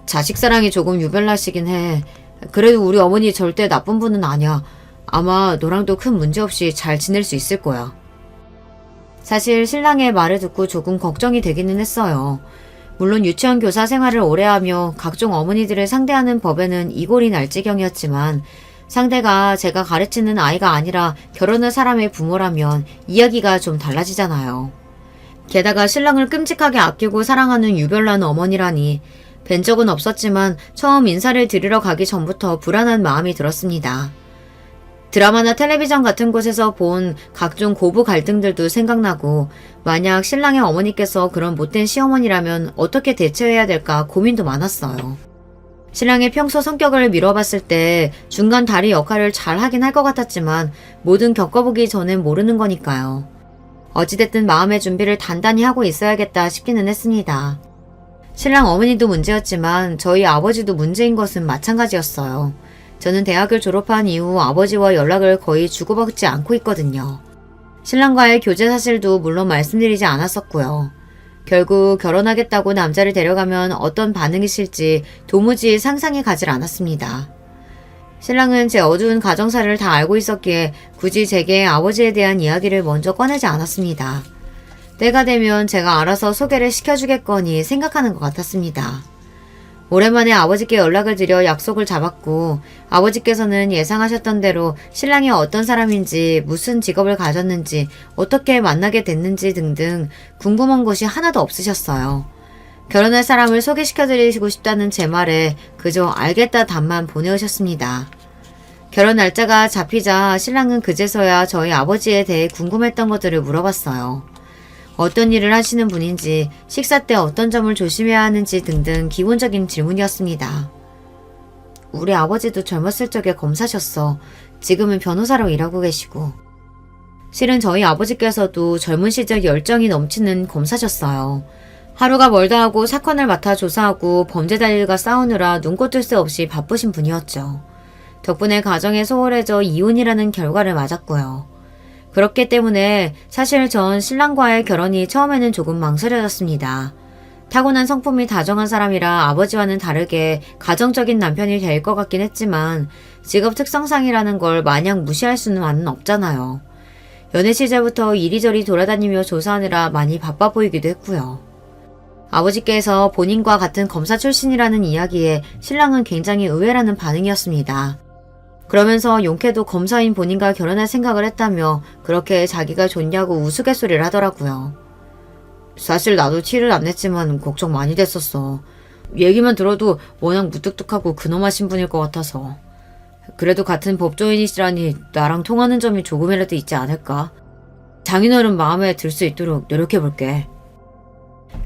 자식 사랑이 조금 유별나시긴 해. 그래도 우리 어머니 절대 나쁜 분은 아니야. 아마 너랑도 큰 문제 없이 잘 지낼 수 있을 거야. 사실 신랑의 말을 듣고 조금 걱정이 되기는 했어요. 물론 유치원 교사 생활을 오래 하며 각종 어머니들을 상대하는 법에는 이골이 날 지경이었지만 상대가 제가 가르치는 아이가 아니라 결혼할 사람의 부모라면 이야기가 좀 달라지잖아요. 게다가 신랑을 끔찍하게 아끼고 사랑하는 유별난 어머니라니 뵌 적은 없었지만 처음 인사를 드리러 가기 전부터 불안한 마음이 들었습니다. 드라마나 텔레비전 같은 곳에서 본 각종 고부 갈등들도 생각나고 만약 신랑의 어머니께서 그런 못된 시어머니라면 어떻게 대처해야 될까 고민도 많았어요. 신랑의 평소 성격을 미뤄봤을 때 중간 다리 역할을 잘 하긴 할 것 같았지만 뭐든 겪어보기 전엔 모르는 거니까요. 어찌됐든 마음의 준비를 단단히 하고 있어야겠다 싶기는 했습니다. 신랑 어머니도 문제였지만 저희 아버지도 문제인 것은 마찬가지였어요. 저는 대학을 졸업한 이후 아버지와 연락을 거의 주고받지 않고 있거든요. 신랑과의 교제 사실도 물론 말씀드리지 않았었고요. 결국 결혼하겠다고 남자를 데려가면 어떤 반응이실지 도무지 상상이 가질 않았습니다. 신랑은 제 어두운 가정사를 다 알고 있었기에 굳이 제게 아버지에 대한 이야기를 먼저 꺼내지 않았습니다. 때가 되면 제가 알아서 소개를 시켜주겠거니 생각하는 것 같았습니다. 오랜만에 아버지께 연락을 드려 약속을 잡았고 아버지께서는 예상하셨던 대로 신랑이 어떤 사람인지 무슨 직업을 가졌는지 어떻게 만나게 됐는지 등등 궁금한 것이 하나도 없으셨어요. 결혼할 사람을 소개시켜드리고 싶다는 제 말에 그저 알겠다 답만 보내오셨습니다. 결혼 날짜가 잡히자 신랑은 그제서야 저희 아버지에 대해 궁금했던 것들을 물어봤어요. 어떤 일을 하시는 분인지, 식사 때 어떤 점을 조심해야 하는지 등등 기본적인 질문이었습니다. 우리 아버지도 젊었을 적에 검사셨어. 지금은 변호사로 일하고 계시고. 실은 저희 아버지께서도 젊은 시절 열정이 넘치는 검사셨어요. 하루가 멀다 하고 사건을 맡아 조사하고 범죄자들과 싸우느라 눈코 뜰 새 없이 바쁘신 분이었죠. 덕분에 가정에 소홀해져 이혼이라는 결과를 맞았고요. 그렇기 때문에 사실 전 신랑과의 결혼이 처음에는 조금 망설여졌습니다. 타고난 성품이 다정한 사람이라 아버지와는 다르게 가정적인 남편이 될 것 같긴 했지만 직업 특성상이라는 걸 마냥 무시할 수는 없잖아요. 연애 시절부터 이리저리 돌아다니며 조사하느라 많이 바빠 보이기도 했고요. 아버지께서 본인과 같은 검사 출신이라는 이야기에 신랑은 굉장히 의외라는 반응이었습니다. 그러면서 용케도 검사인 본인과 결혼할 생각을 했다며 그렇게 자기가 좋냐고 우스갯소리를 하더라고요. 사실 나도 티를 안 냈지만 걱정 많이 됐었어. 얘기만 들어도 워낙 무뚝뚝하고 근엄한 신분일 것 같아서. 그래도 같은 법조인이시라니 나랑 통하는 점이 조금이라도 있지 않을까? 장인어른 마음에 들 수 있도록 노력해볼게.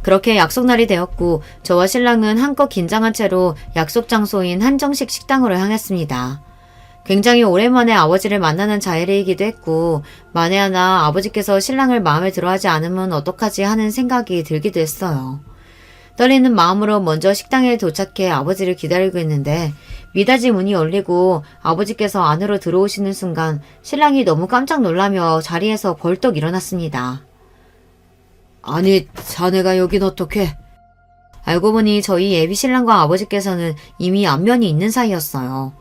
그렇게 약속날이 되었고 저와 신랑은 한껏 긴장한 채로 약속 장소인 한정식 식당으로 향했습니다. 굉장히 오랜만에 아버지를 만나는 자리이기도 했고 만에 하나 아버지께서 신랑을 마음에 들어하지 않으면 어떡하지 하는 생각이 들기도 했어요. 떨리는 마음으로 먼저 식당에 도착해 아버지를 기다리고 있는데 미닫이 문이 열리고 아버지께서 안으로 들어오시는 순간 신랑이 너무 깜짝 놀라며 자리에서 벌떡 일어났습니다. 아니, 자네가 여긴 어떻게? 알고 보니 저희 예비 신랑과 아버지께서는 이미 안면이 있는 사이였어요.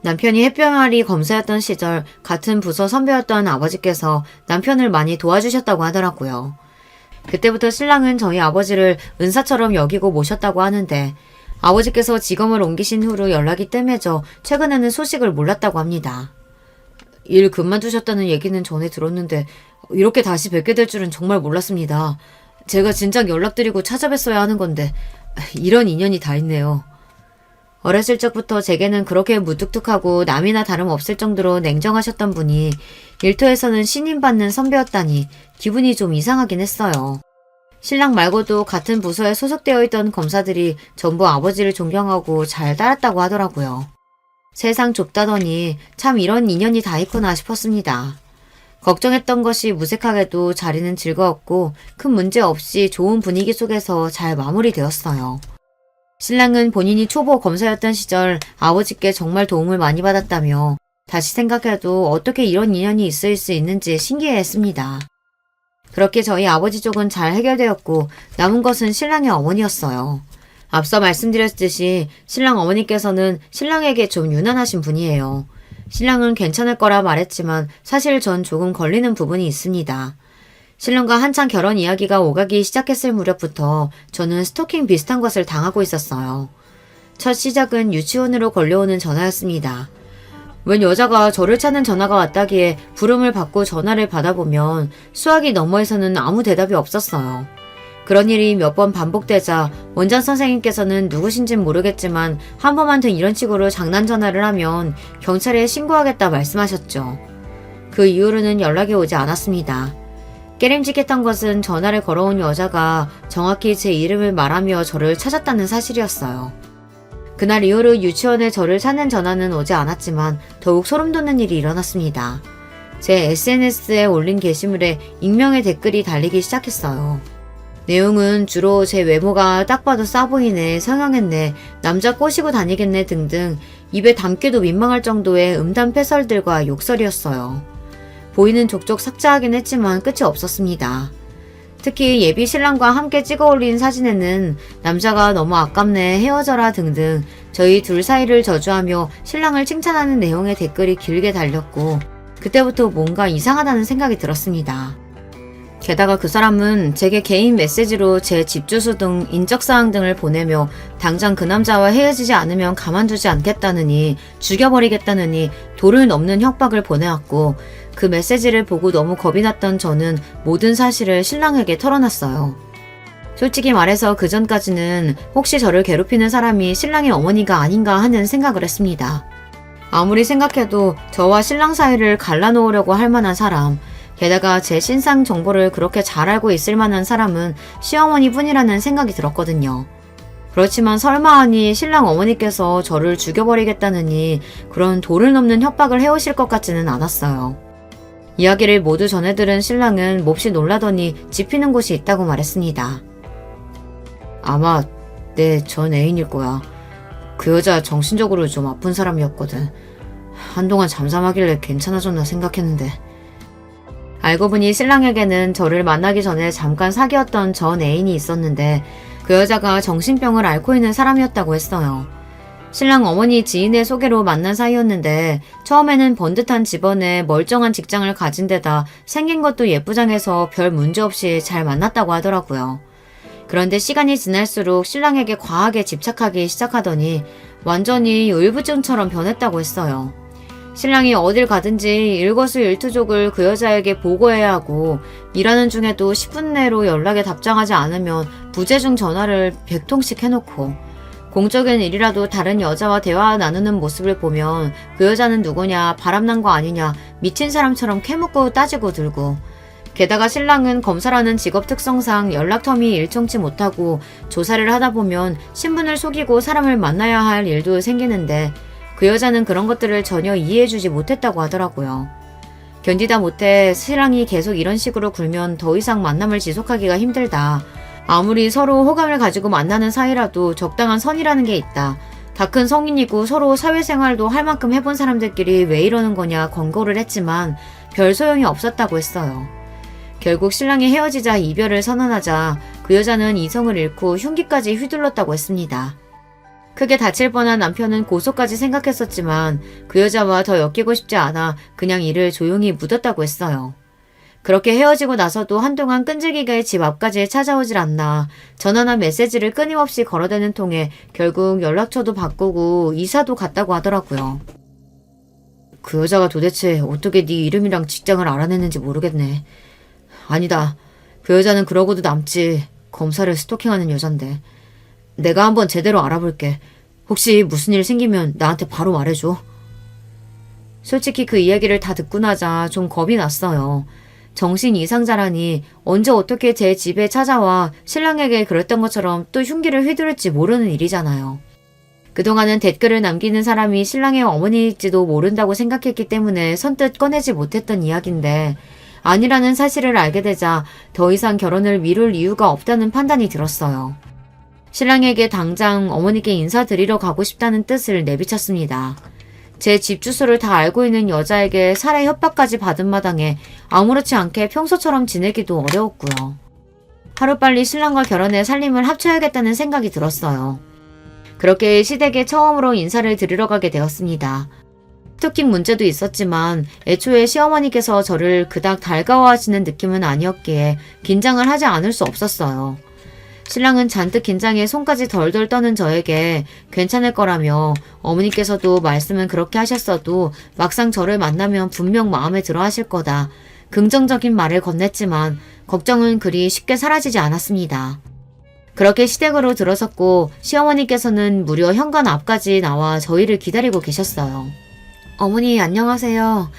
남편이 햇병아리 검사였던 시절 같은 부서 선배였던 아버지께서 남편을 많이 도와주셨다고 하더라고요. 그때부터 신랑은 저희 아버지를 은사처럼 여기고 모셨다고 하는데 아버지께서 직업을 옮기신 후로 연락이 뜸해져 최근에는 소식을 몰랐다고 합니다. 일 그만두셨다는 얘기는 전에 들었는데 이렇게 다시 뵙게 될 줄은 정말 몰랐습니다. 제가 진작 연락드리고 찾아뵀어야 하는 건데 이런 인연이 다 있네요. 어렸을 적부터 제게는 그렇게 무뚝뚝하고 남이나 다름없을 정도로 냉정하셨던 분이 일터에서는 신임받는 선배였다니 기분이 좀 이상하긴 했어요. 신랑 말고도 같은 부서에 소속되어 있던 검사들이 전부 아버지를 존경하고 잘 따랐다고 하더라고요. 세상 좁다더니 참 이런 인연이 다 있구나 싶었습니다. 걱정했던 것이 무색하게도 자리는 즐거웠고 큰 문제 없이 좋은 분위기 속에서 잘 마무리되었어요. 신랑은 본인이 초보 검사였던 시절 아버지께 정말 도움을 많이 받았다며 다시 생각해도 어떻게 이런 인연이 있을 수 있는지 신기해했습니다. 그렇게 저희 아버지 쪽은 잘 해결되었고 남은 것은 신랑의 어머니였어요. 앞서 말씀드렸듯이 신랑 어머니께서는 신랑에게 좀 유난하신 분이에요. 신랑은 괜찮을 거라 말했지만 사실 전 조금 걸리는 부분이 있습니다. 신랑과 한창 결혼 이야기가 오가기 시작했을 무렵부터 저는 스토킹 비슷한 것을 당하고 있었어요. 첫 시작은 유치원으로 걸려오는 전화였습니다. 웬 여자가 저를 찾는 전화가 왔다기에 부름을 받고 전화를 받아보면 수화기 너머에서는 아무 대답이 없었어요. 그런 일이 몇 번 반복되자 원장 선생님께서는 누구신진 모르겠지만 한 번만 더 이런 식으로 장난 전화를 하면 경찰에 신고하겠다 말씀하셨죠. 그 이후로는 연락이 오지 않았습니다. 깨림직했던 것은 전화를 걸어온 여자가 정확히 제 이름을 말하며 저를 찾았다는 사실이었어요. 그날 이후로 유치원에 저를 찾는 전화는 오지 않았지만 더욱 소름 돋는 일이 일어났습니다. 제 SNS에 올린 게시물에 익명의 댓글이 달리기 시작했어요. 내용은 주로 제 외모가 딱 봐도 싸 보이네, 성형했네, 남자 꼬시고 다니겠네 등등 입에 담기도 민망할 정도의 음담 패설들과 욕설이었어요. 보이는 족족 삭제하긴 했지만 끝이 없었습니다. 특히 예비 신랑과 함께 찍어 올린 사진에는 남자가 너무 아깝네, 헤어져라 등등 저희 둘 사이를 저주하며 신랑을 칭찬하는 내용의 댓글이 길게 달렸고 그때부터 뭔가 이상하다는 생각이 들었습니다. 게다가 그 사람은 제게 개인 메시지로 제 집 주소 등 인적사항 등을 보내며 당장 그 남자와 헤어지지 않으면 가만두지 않겠다느니 죽여버리겠다느니 도를 넘는 협박을 보내왔고 그 메시지를 보고 너무 겁이 났던 저는 모든 사실을 신랑에게 털어놨어요. 솔직히 말해서 그 전까지는 혹시 저를 괴롭히는 사람이 신랑의 어머니가 아닌가 하는 생각을 했습니다. 아무리 생각해도 저와 신랑 사이를 갈라놓으려고 할 만한 사람, 게다가 제 신상 정보를 그렇게 잘 알고 있을 만한 사람은 시어머니 뿐이라는 생각이 들었거든요. 그렇지만 설마 하니 신랑 어머니께서 저를 죽여버리겠다느니 그런 도를 넘는 협박을 해오실 것 같지는 않았어요. 이야기를 모두 전해들은 신랑은 몹시 놀라더니 짚히는 곳이 있다고 말했습니다. 아마 내 전 애인일 거야. 그 여자 정신적으로 좀 아픈 사람이었거든. 한동안 잠잠하길래 괜찮아졌나 생각했는데. 알고 보니 신랑에게는 저를 만나기 전에 잠깐 사귀었던 전 애인이 있었는데 그 여자가 정신병을 앓고 있는 사람이었다고 했어요. 신랑 어머니 지인의 소개로 만난 사이였는데 처음에는 번듯한 집안에 멀쩡한 직장을 가진 데다 생긴 것도 예쁘장해서 별 문제 없이 잘 만났다고 하더라고요. 그런데 시간이 지날수록 신랑에게 과하게 집착하기 시작하더니 완전히 의부증처럼 변했다고 했어요. 신랑이 어딜 가든지 일거수일투족을 그 여자에게 보고해야 하고 일하는 중에도 10분 내로 연락에 답장하지 않으면 부재중 전화를 100통씩 해놓고 공적인 일이라도 다른 여자와 대화 나누는 모습을 보면 그 여자는 누구냐, 바람난 거 아니냐, 미친 사람처럼 캐묻고 따지고 들고 게다가 신랑은 검사라는 직업 특성상 연락텀이 일정치 못하고 조사를 하다 보면 신분을 속이고 사람을 만나야 할 일도 생기는데 그 여자는 그런 것들을 전혀 이해해주지 못했다고 하더라고요. 견디다 못해 신랑이 계속 이런 식으로 굴면 더 이상 만남을 지속하기가 힘들다. 아무리 서로 호감을 가지고 만나는 사이라도 적당한 선이라는 게 있다. 다 큰 성인이고 서로 사회생활도 할 만큼 해본 사람들끼리 왜 이러는 거냐 권고를 했지만 별 소용이 없었다고 했어요. 결국 신랑이 헤어지자 이별을 선언하자 그 여자는 이성을 잃고 흉기까지 휘둘렀다고 했습니다. 크게 다칠 뻔한 남편은 고소까지 생각했었지만 그 여자와 더 엮이고 싶지 않아 그냥 이를 조용히 묻었다고 했어요. 그렇게 헤어지고 나서도 한동안 끈질기게 집 앞까지 찾아오질 않나 전화나 메시지를 끊임없이 걸어대는 통에 결국 연락처도 바꾸고 이사도 갔다고 하더라고요. 그 여자가 도대체 어떻게 네 이름이랑 직장을 알아냈는지 모르겠네. 아니다. 그 여자는 그러고도 남지. 검사를 스토킹하는 여잔데. 내가 한번 제대로 알아볼게. 혹시 무슨 일 생기면 나한테 바로 말해줘. 솔직히 그 이야기를 다 듣고 나자 좀 겁이 났어요. 정신 이상자라니 언제 어떻게 제 집에 찾아와 신랑에게 그랬던 것처럼 또 흉기를 휘두를지 모르는 일이잖아요. 그동안은 댓글을 남기는 사람이 신랑의 어머니일지도 모른다고 생각했기 때문에 선뜻 꺼내지 못했던 이야기인데 아니라는 사실을 알게 되자 더 이상 결혼을 미룰 이유가 없다는 판단이 들었어요. 신랑에게 당장 어머니께 인사드리러 가고 싶다는 뜻을 내비쳤습니다. 제 집 주소를 다 알고 있는 여자에게 살해 협박까지 받은 마당에 아무렇지 않게 평소처럼 지내기도 어려웠고요. 하루빨리 신랑과 결혼해 살림을 합쳐야겠다는 생각이 들었어요. 그렇게 시댁에 처음으로 인사를 드리러 가게 되었습니다. 스토킹 문제도 있었지만 애초에 시어머니께서 저를 그닥 달가워하시는 느낌은 아니었기에 긴장을 하지 않을 수 없었어요. 신랑은 잔뜩 긴장해 손까지 덜덜 떠는 저에게 괜찮을 거라며 어머니께서도 말씀은 그렇게 하셨어도 막상 저를 만나면 분명 마음에 들어 하실 거다. 긍정적인 말을 건넸지만 걱정은 그리 쉽게 사라지지 않았습니다. 그렇게 시댁으로 들어섰고 시어머니께서는 무려 현관 앞까지 나와 저희를 기다리고 계셨어요. 어머니 안녕하세요.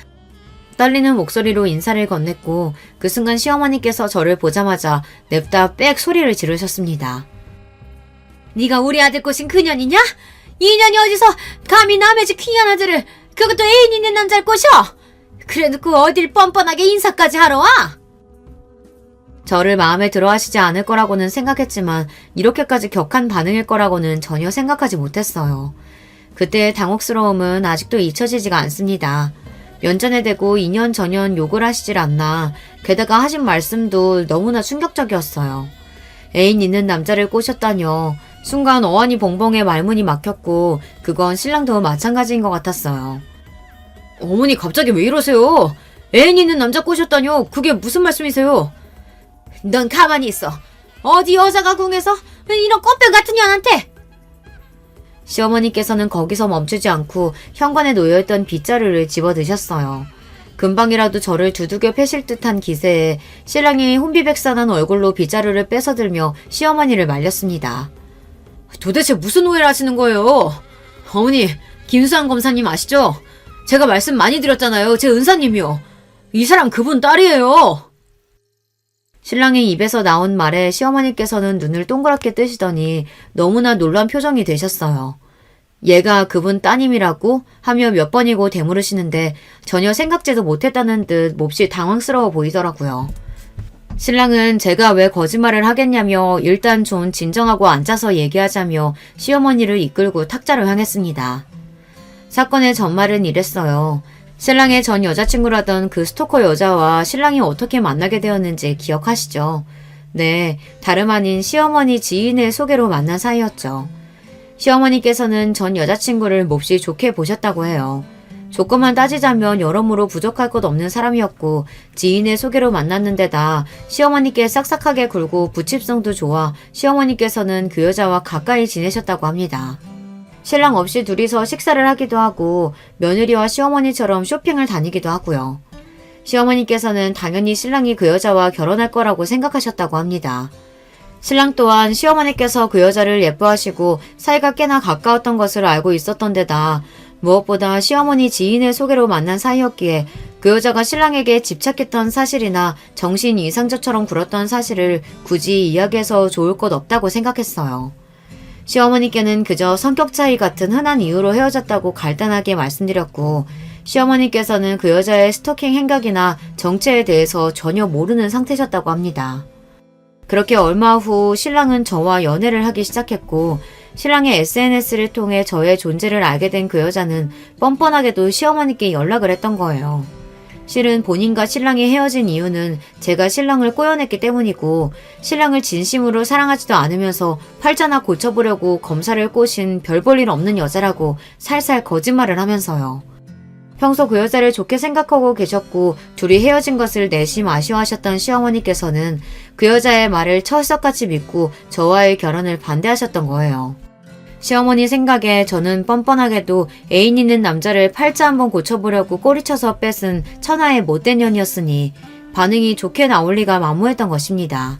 떨리는 목소리로 인사를 건넸고 그 순간 시어머니께서 저를 보자마자 냅다 빽 소리를 지르셨습니다. 네가 우리 아들 꼬신 그년이냐? 이 년이 어디서 감히 남의 집 귀한 아들을 그것도 애인 있는 남자를 꼬셔? 그래놓고 어딜 뻔뻔하게 인사까지 하러 와? 저를 마음에 들어 하시지 않을 거라고는 생각했지만 이렇게까지 격한 반응일 거라고는 전혀 생각하지 못했어요. 그때의 당혹스러움은 아직도 잊혀지지가 않습니다. 면전에 대고 2년 전년 욕을 하시질 않나. 게다가 하신 말씀도 너무나 충격적이었어요. 애인 있는 남자를 꼬셨다뇨. 순간 어안이 벙벙해 말문이 막혔고 그건 신랑도 마찬가지인 것 같았어요. 어머니 갑자기 왜 이러세요? 애인 있는 남자 꼬셨다뇨. 그게 무슨 말씀이세요? 넌 가만히 있어. 어디 여자가 궁해서 이런 꽃병 같은 년한테. 시어머니께서는 거기서 멈추지 않고 현관에 놓여있던 빗자루를 집어드셨어요. 금방이라도 저를 두들겨 패실 듯한 기세에 신랑이 혼비백산한 얼굴로 빗자루를 뺏어들며 시어머니를 말렸습니다. 도대체 무슨 오해를 하시는 거예요? 어머니, 김수환 검사님 아시죠? 제가 말씀 많이 드렸잖아요. 제 은사님이요. 이 사람 그분 딸이에요. 신랑의 입에서 나온 말에 시어머니께서는 눈을 동그랗게 뜨시더니 너무나 놀란 표정이 되셨어요. 얘가 그분 따님이라고 하며 몇 번이고 되물으시는데 전혀 생각지도 못했다는 듯 몹시 당황스러워 보이더라고요. 신랑은 제가 왜 거짓말을 하겠냐며 일단 좀 진정하고 앉아서 얘기하자며 시어머니를 이끌고 탁자로 향했습니다. 사건의 전말은 이랬어요. 신랑의 전 여자친구라던 그 스토커 여자와 신랑이 어떻게 만나게 되었는지 기억하시죠? 네, 다름 아닌 시어머니 지인의 소개로 만난 사이였죠. 시어머니께서는 전 여자친구를 몹시 좋게 보셨다고 해요. 조건만 따지자면 여러모로 부족할 것 없는 사람이었고 지인의 소개로 만났는데다 시어머니께 싹싹하게 굴고 부칩성도 좋아 시어머니께서는 그 여자와 가까이 지내셨다고 합니다. 신랑 없이 둘이서 식사를 하기도 하고 며느리와 시어머니처럼 쇼핑을 다니기도 하고요. 시어머니께서는 당연히 신랑이 그 여자와 결혼할 거라고 생각하셨다고 합니다. 신랑 또한 시어머니께서 그 여자를 예뻐하시고 사이가 꽤나 가까웠던 것을 알고 있었던 데다 무엇보다 시어머니 지인의 소개로 만난 사이였기에 그 여자가 신랑에게 집착했던 사실이나 정신 이상저처럼 굴었던 사실을 굳이 이야기해서 좋을 것 없다고 생각했어요. 시어머니께는 그저 성격 차이 같은 흔한 이유로 헤어졌다고 간단하게 말씀드렸고 시어머니께서는 그 여자의 스토킹 행각이나 정체에 대해서 전혀 모르는 상태셨다고 합니다. 그렇게 얼마 후 신랑은 저와 연애를 하기 시작했고 신랑의 SNS를 통해 저의 존재를 알게 된 그 여자는 뻔뻔하게도 시어머니께 연락을 했던 거예요. 실은 본인과 신랑이 헤어진 이유는 제가 신랑을 꼬여냈기 때문이고 신랑을 진심으로 사랑하지도 않으면서 팔자나 고쳐보려고 검사를 꼬신 별 볼 일 없는 여자라고 살살 거짓말을 하면서요. 평소 그 여자를 좋게 생각하고 계셨고 둘이 헤어진 것을 내심 아쉬워하셨던 시어머니께서는 그 여자의 말을 철석같이 믿고 저와의 결혼을 반대하셨던 거예요. 시어머니 생각에 저는 뻔뻔하게도 애인 있는 남자를 팔자 한번 고쳐보려고 꼬리쳐서 뺏은 천하의 못된 년이었으니 반응이 좋게 나올 리가 만무했던 것입니다.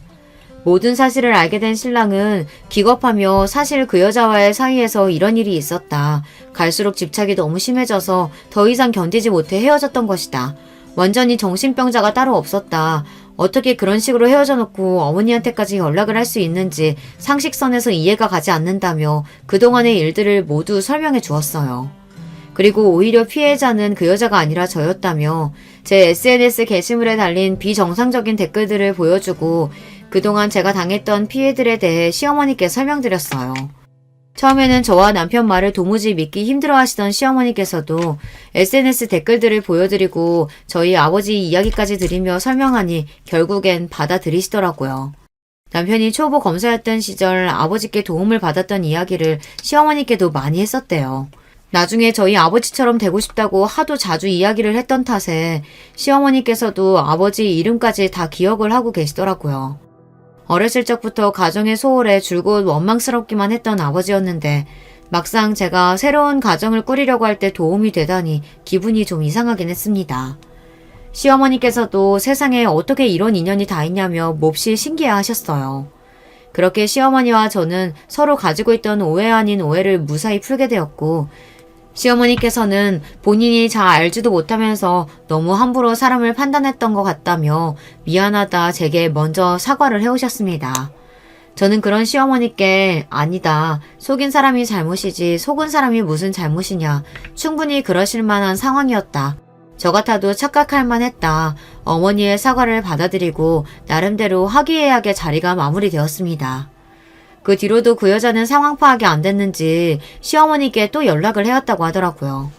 모든 사실을 알게 된 신랑은 기겁하며 사실 그 여자와의 사이에서 이런 일이 있었다. 갈수록 집착이 너무 심해져서 더 이상 견디지 못해 헤어졌던 것이다. 완전히 정신병자가 따로 없었다. 어떻게 그런 식으로 헤어져 놓고 어머니한테까지 연락을 할 수 있는지 상식선에서 이해가 가지 않는다며 그동안의 일들을 모두 설명해 주었어요. 그리고 오히려 피해자는 그 여자가 아니라 저였다며 제 SNS 게시물에 달린 비정상적인 댓글들을 보여주고 그동안 제가 당했던 피해들에 대해 시어머니께 설명드렸어요. 처음에는 저와 남편 말을 도무지 믿기 힘들어 하시던 시어머니께서도 SNS 댓글들을 보여드리고 저희 아버지 이야기까지 드리며 설명하니 결국엔 받아들이시더라고요. 남편이 초보 검사였던 시절 아버지께 도움을 받았던 이야기를 시어머니께도 많이 했었대요. 나중에 저희 아버지처럼 되고 싶다고 하도 자주 이야기를 했던 탓에 시어머니께서도 아버지 이름까지 다 기억을 하고 계시더라고요. 어렸을 적부터 가정의 소홀에 줄곧 원망스럽기만 했던 아버지였는데 막상 제가 새로운 가정을 꾸리려고 할 때 도움이 되다니 기분이 좀 이상하긴 했습니다. 시어머니께서도 세상에 어떻게 이런 인연이 다 있냐며 몹시 신기해하셨어요. 그렇게 시어머니와 저는 서로 가지고 있던 오해 아닌 오해를 무사히 풀게 되었고 시어머니께서는 본인이 잘 알지도 못하면서 너무 함부로 사람을 판단했던 것 같다며 미안하다 제게 먼저 사과를 해오셨습니다. 저는 그런 시어머니께 아니다. 속인 사람이 잘못이지 속은 사람이 무슨 잘못이냐. 충분히 그러실 만한 상황이었다. 저 같아도 착각할 만했다. 어머니의 사과를 받아들이고 나름대로 화기애애하게 자리가 마무리되었습니다. 그 뒤로도 그 여자는 상황 파악이 안 됐는지 시어머니께 또 연락을 해왔다고 하더라고요.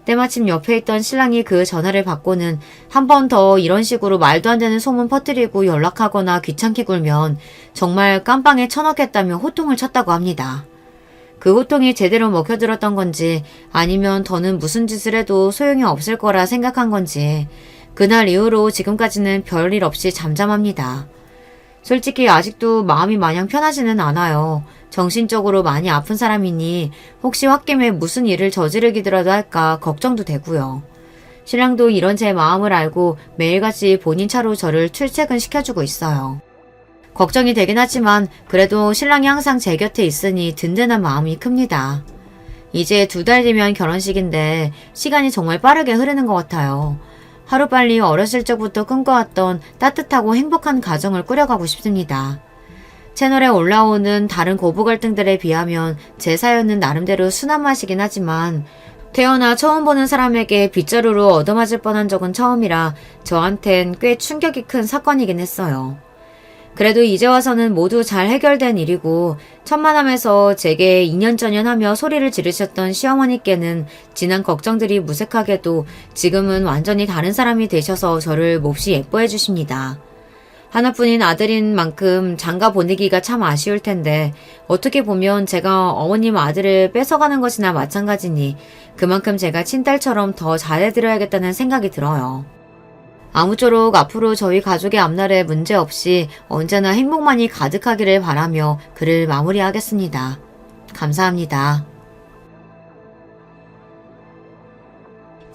때마침 옆에 있던 신랑이 그 전화를 받고는 한 번 더 이런 식으로 말도 안 되는 소문 퍼뜨리고 연락하거나 귀찮게 굴면 정말 깜빵에 쳐넣겠다며 호통을 쳤다고 합니다. 그 호통이 제대로 먹혀들었던 건지 아니면 더는 무슨 짓을 해도 소용이 없을 거라 생각한 건지 그날 이후로 지금까지는 별일 없이 잠잠합니다. 솔직히 아직도 마음이 마냥 편하지는 않아요. 정신적으로 많이 아픈 사람이니 혹시 홧김에 무슨 일을 저지르기라도 할까 걱정도 되고요. 신랑도 이런 제 마음을 알고 매일같이 본인 차로 저를 출퇴근시켜주고 있어요. 걱정이 되긴 하지만 그래도 신랑이 항상 제 곁에 있으니 든든한 마음이 큽니다. 이제 2달 뒤면 결혼식인데 시간이 정말 빠르게 흐르는 것 같아요. 하루빨리 어렸을 적부터 꿈꿔왔던 따뜻하고 행복한 가정을 꾸려가고 싶습니다. 채널에 올라오는 다른 고부 갈등들에 비하면 제 사연은 나름대로 순한 맛이긴 하지만 태어나 처음 보는 사람에게 빗자루로 얻어맞을 뻔한 적은 처음이라 저한텐 꽤 충격이 큰 사건이긴 했어요. 그래도 이제 와서는 모두 잘 해결된 일이고 천만함에서 제게 인연전연하며 소리를 지르셨던 시어머니께는 지난 걱정들이 무색하게도 지금은 완전히 다른 사람이 되셔서 저를 몹시 예뻐해 주십니다. 하나뿐인 아들인 만큼 장가 보내기가 참 아쉬울 텐데 어떻게 보면 제가 어머님 아들을 뺏어가는 것이나 마찬가지니 그만큼 제가 친딸처럼 더 잘해드려야겠다는 생각이 들어요. 아무쪼록 앞으로 저희 가족의 앞날에 문제없이 언제나 행복만이 가득하기를 바라며 글을 마무리하겠습니다. 감사합니다.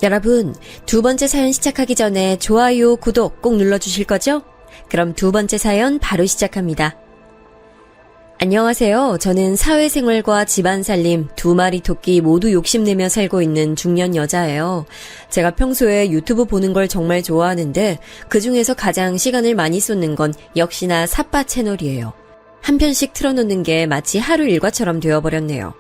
여러분, 두 번째 사연 시작하기 전에 좋아요, 구독 꼭 눌러주실 거죠? 그럼 두 번째 사연 바로 시작합니다. 안녕하세요. 저는 사회생활과 집안살림, 두 마리 토끼 모두 욕심내며 살고 있는 중년 여자예요. 제가 평소에 유튜브 보는 걸 정말 좋아하는데 그중에서 가장 시간을 많이 쏟는 건 역시나 삿바 채널이에요. 한 편씩 틀어놓는 게 마치 하루 일과처럼 되어버렸네요.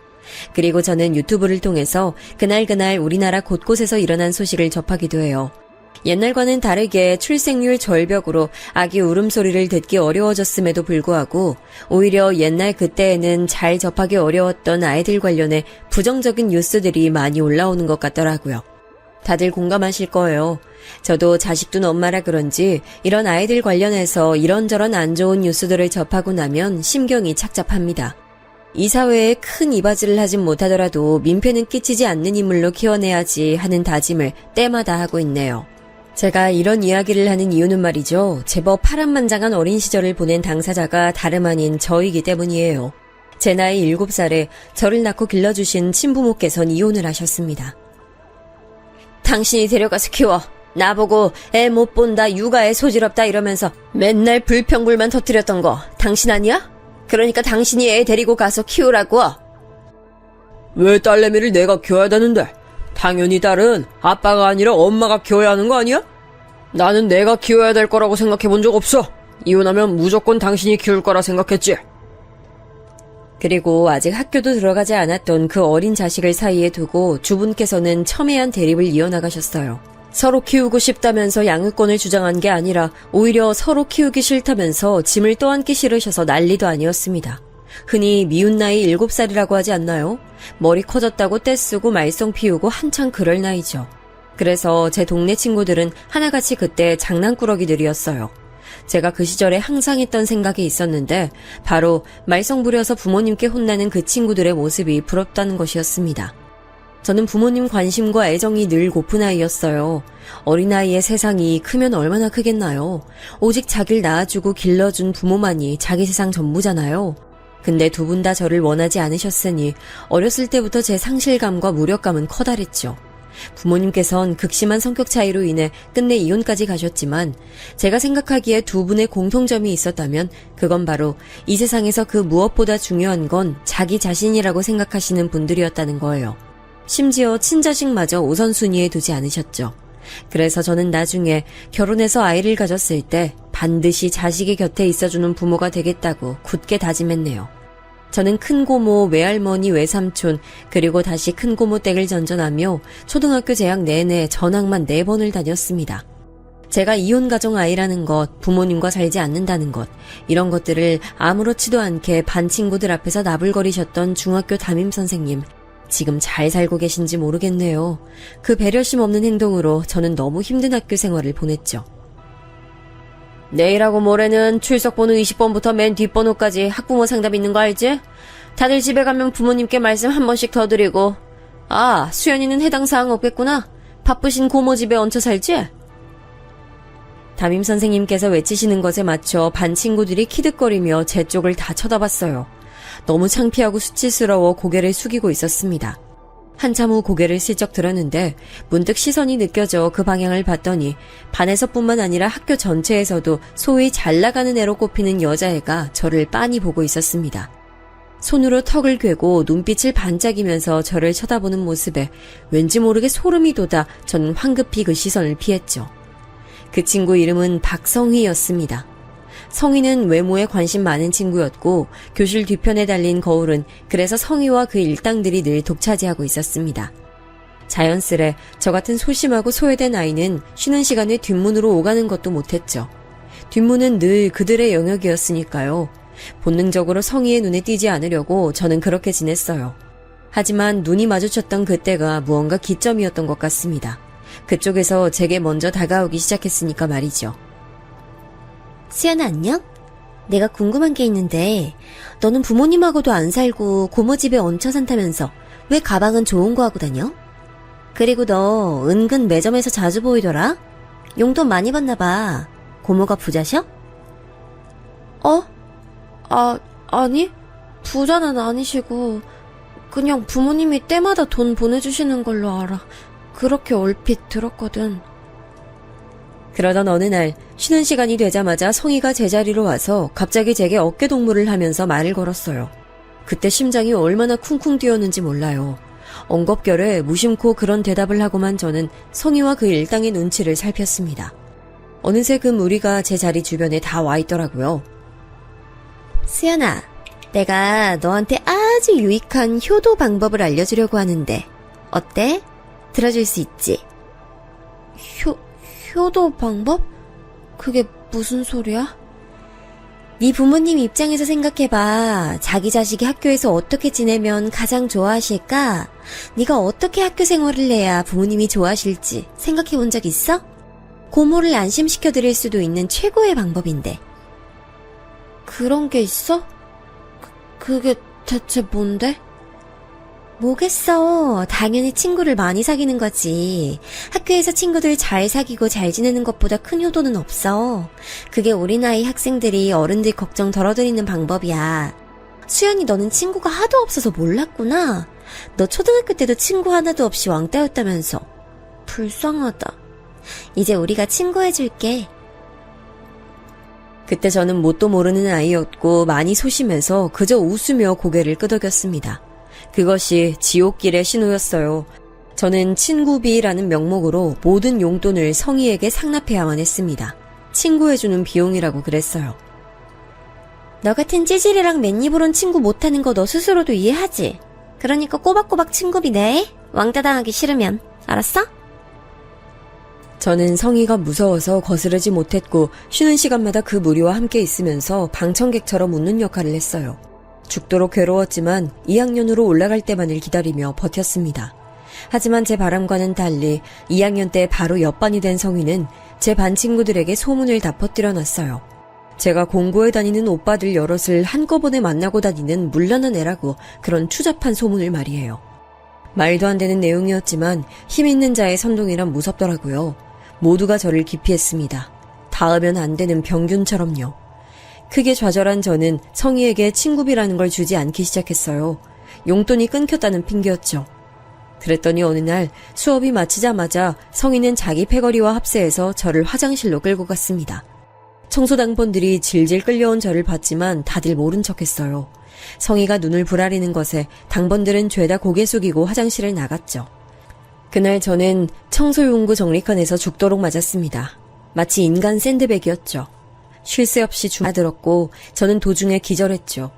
그리고 저는 유튜브를 통해서 그날그날 우리나라 곳곳에서 일어난 소식을 접하기도 해요. 옛날과는 다르게 출생률 절벽으로 아기 울음소리를 듣기 어려워졌음에도 불구하고 오히려 옛날 그때에는 잘 접하기 어려웠던 아이들 관련해 부정적인 뉴스들이 많이 올라오는 것 같더라고요. 다들 공감하실 거예요. 저도 자식 둔 엄마라 그런지 이런 아이들 관련해서 이런저런 안 좋은 뉴스들을 접하고 나면 심경이 착잡합니다. 이 사회에 큰 이바지를 하진 못하더라도 민폐는 끼치지 않는 인물로 키워내야지 하는 다짐을 때마다 하고 있네요. 제가 이런 이야기를 하는 이유는 말이죠. 제법 파란만장한 어린 시절을 보낸 당사자가 다름 아닌 저이기 때문이에요. 제 나이 7살에 저를 낳고 길러주신 친부모께서는 이혼을 하셨습니다. 당신이 데려가서 키워. 나보고 애 못 본다, 육아에 소질없다 이러면서 맨날 불평불만 터뜨렸던 거 당신 아니야? 그러니까 당신이 애 데리고 가서 키우라고. 왜 딸내미를 내가 키워야 되는데? 당연히 딸은 아빠가 아니라 엄마가 키워야 하는 거 아니야? 나는 내가 키워야 될 거라고 생각해 본 적 없어. 이혼하면 무조건 당신이 키울 거라 생각했지. 그리고 아직 학교도 들어가지 않았던 그 어린 자식을 사이에 두고 주분께서는 첨예한 대립을 이어나가셨어요. 서로 키우고 싶다면서 양육권을 주장한 게 아니라 오히려 서로 키우기 싫다면서 짐을 떠안기 싫으셔서 난리도 아니었습니다. 흔히 미운 나이 7살이라고 하지 않나요? 머리 커졌다고 떼쓰고 말썽 피우고 한창 그럴 나이죠. 그래서 제 동네 친구들은 하나같이 그때 장난꾸러기들이었어요. 제가 그 시절에 항상 했던 생각이 있었는데 바로 말썽 부려서 부모님께 혼나는 그 친구들의 모습이 부럽다는 것이었습니다. 저는 부모님 관심과 애정이 늘 고픈 아이였어요. 어린아이의 세상이 크면 얼마나 크겠나요? 오직 자기를 낳아주고 길러준 부모만이 자기 세상 전부잖아요. 근데 두 분 다 저를 원하지 않으셨으니 어렸을 때부터 제 상실감과 무력감은 커다랬죠. 부모님께선 극심한 성격 차이로 인해 끝내 이혼까지 가셨지만 제가 생각하기에 두 분의 공통점이 있었다면 그건 바로 이 세상에서 그 무엇보다 중요한 건 자기 자신이라고 생각하시는 분들이었다는 거예요. 심지어 친자식마저 우선순위에 두지 않으셨죠. 그래서 저는 나중에 결혼해서 아이를 가졌을 때 반드시 자식의 곁에 있어주는 부모가 되겠다고 굳게 다짐했네요. 저는 큰고모, 외할머니, 외삼촌, 그리고 다시 큰고모 댁을 전전하며 초등학교 재학 내내 전학만 4번을 다녔습니다. 제가 이혼가정 아이라는 것, 부모님과 살지 않는다는 것, 이런 것들을 아무렇지도 않게 반 친구들 앞에서 나불거리셨던 중학교 담임선생님, 지금 잘 살고 계신지 모르겠네요. 그 배려심 없는 행동으로 저는 너무 힘든 학교 생활을 보냈죠. 내일하고 모레는 출석번호 20번부터 맨 뒷번호까지 학부모 상담 있는 거 알지? 다들 집에 가면 부모님께 말씀 한 번씩 더 드리고. 아, 수연이는 해당 사항 없겠구나. 바쁘신 고모 집에 얹혀 살지? 담임선생님께서 외치시는 것에 맞춰 반 친구들이 키득거리며 제 쪽을 다 쳐다봤어요. 너무 창피하고 수치스러워 고개를 숙이고 있었습니다. 한참 후 고개를 슬쩍 들었는데 문득 시선이 느껴져 그 방향을 봤더니 반에서뿐만 아니라 학교 전체에서도 소위 잘 나가는 애로 꼽히는 여자애가 저를 빤히 보고 있었습니다. 손으로 턱을 괴고 눈빛을 반짝이면서 저를 쳐다보는 모습에 왠지 모르게 소름이 돋아 저는 황급히 그 시선을 피했죠. 그 친구 이름은 박성희였습니다. 성희는 외모에 관심 많은 친구였고 교실 뒤편에 달린 거울은 그래서 성희와 그 일당들이 늘 독차지하고 있었습니다. 자연스레 저 같은 소심하고 소외된 아이는 쉬는 시간에 뒷문으로 오가는 것도 못했죠. 뒷문은 늘 그들의 영역이었으니까요. 본능적으로 성희의 눈에 띄지 않으려고 저는 그렇게 지냈어요. 하지만 눈이 마주쳤던 그때가 무언가 기점이었던 것 같습니다. 그쪽에서 제게 먼저 다가오기 시작했으니까 말이죠. 수연아 안녕? 내가 궁금한 게 있는데 너는 부모님하고도 안 살고 고모 집에 얹혀 산다면서 왜 가방은 좋은 거 하고 다녀? 그리고 너 은근 매점에서 자주 보이더라? 용돈 많이 받나 봐. 고모가 부자셔? 아니 부자는 아니시고 그냥 부모님이 때마다 돈 보내주시는 걸로 알아. 그렇게 얼핏 들었거든. 그러던 어느 날 쉬는 시간이 되자마자 성희가 제자리로 와서 갑자기 제게 어깨 동무를 하면서 말을 걸었어요. 그때 심장이 얼마나 쿵쿵 뛰었는지 몰라요. 엉겁결에 무심코 그런 대답을 하고만 저는 성희와 그 일당의 눈치를 살폈습니다. 어느새 그 무리가 제 자리 주변에 다 와 있더라고요. 수연아, 내가 너한테 아주 유익한 효도 방법을 알려주려고 하는데 어때? 들어줄 수 있지? 효도 방법? 그게 무슨 소리야? 네 부모님 입장에서 생각해봐. 자기 자식이 학교에서 어떻게 지내면 가장 좋아하실까? 네가 어떻게 학교 생활을 해야 부모님이 좋아하실지 생각해본 적 있어? 고모를 안심시켜드릴 수도 있는 최고의 방법인데. 그런 게 있어? 그게 대체 뭔데? 뭐겠어. 당연히 친구를 많이 사귀는 거지. 학교에서 친구들 잘 사귀고 잘 지내는 것보다 큰 효도는 없어. 그게 우리 나이 학생들이 어른들 걱정 덜어드리는 방법이야. 수연이 너는 친구가 하도 없어서 몰랐구나. 너 초등학교 때도 친구 하나도 없이 왕따였다면서. 불쌍하다. 이제 우리가 친구해줄게. 그때 저는 뭣도 모르는 아이였고 많이 소심해서 그저 웃으며 고개를 끄덕였습니다. 그것이 지옥길의 신호였어요. 저는 친구비라는 명목으로 모든 용돈을 성희에게 상납해야만 했습니다. 친구해주는 비용이라고 그랬어요. 너 같은 찌질이랑 맨입으론 친구 못하는 거 너 스스로도 이해하지? 그러니까 꼬박꼬박 친구비 내. 왕따 당하기 싫으면. 알았어? 저는 성희가 무서워서 거스르지 못했고 쉬는 시간마다 그 무리와 함께 있으면서 방청객처럼 웃는 역할을 했어요. 죽도록 괴로웠지만 2학년으로 올라갈 때만을 기다리며 버텼습니다. 하지만 제 바람과는 달리 2학년 때 바로 옆반이 된 성희는 제 반 친구들에게 소문을 다 퍼뜨려 놨어요. 제가 공고에 다니는 오빠들 여럿을 한꺼번에 만나고 다니는 물란한 애라고 그런 추잡한 소문을 말이에요. 말도 안 되는 내용이었지만 힘 있는 자의 선동이란 무섭더라고요. 모두가 저를 기피했습니다. 닿으면 안 되는 병균처럼요. 크게 좌절한 저는 성희에게 친구비라는 걸 주지 않기 시작했어요. 용돈이 끊겼다는 핑계였죠. 그랬더니 어느 날 수업이 마치자마자 성희는 자기 패거리와 합세해서 저를 화장실로 끌고 갔습니다. 청소당번들이 질질 끌려온 저를 봤지만 다들 모른 척했어요. 성희가 눈을 부라리는 것에 당번들은 죄다 고개 숙이고 화장실을 나갔죠. 그날 저는 청소용구 정리칸에서 죽도록 맞았습니다. 마치 인간 샌드백이었죠. 쉴 새 없이 주마들었고 저는 도중에 기절했죠.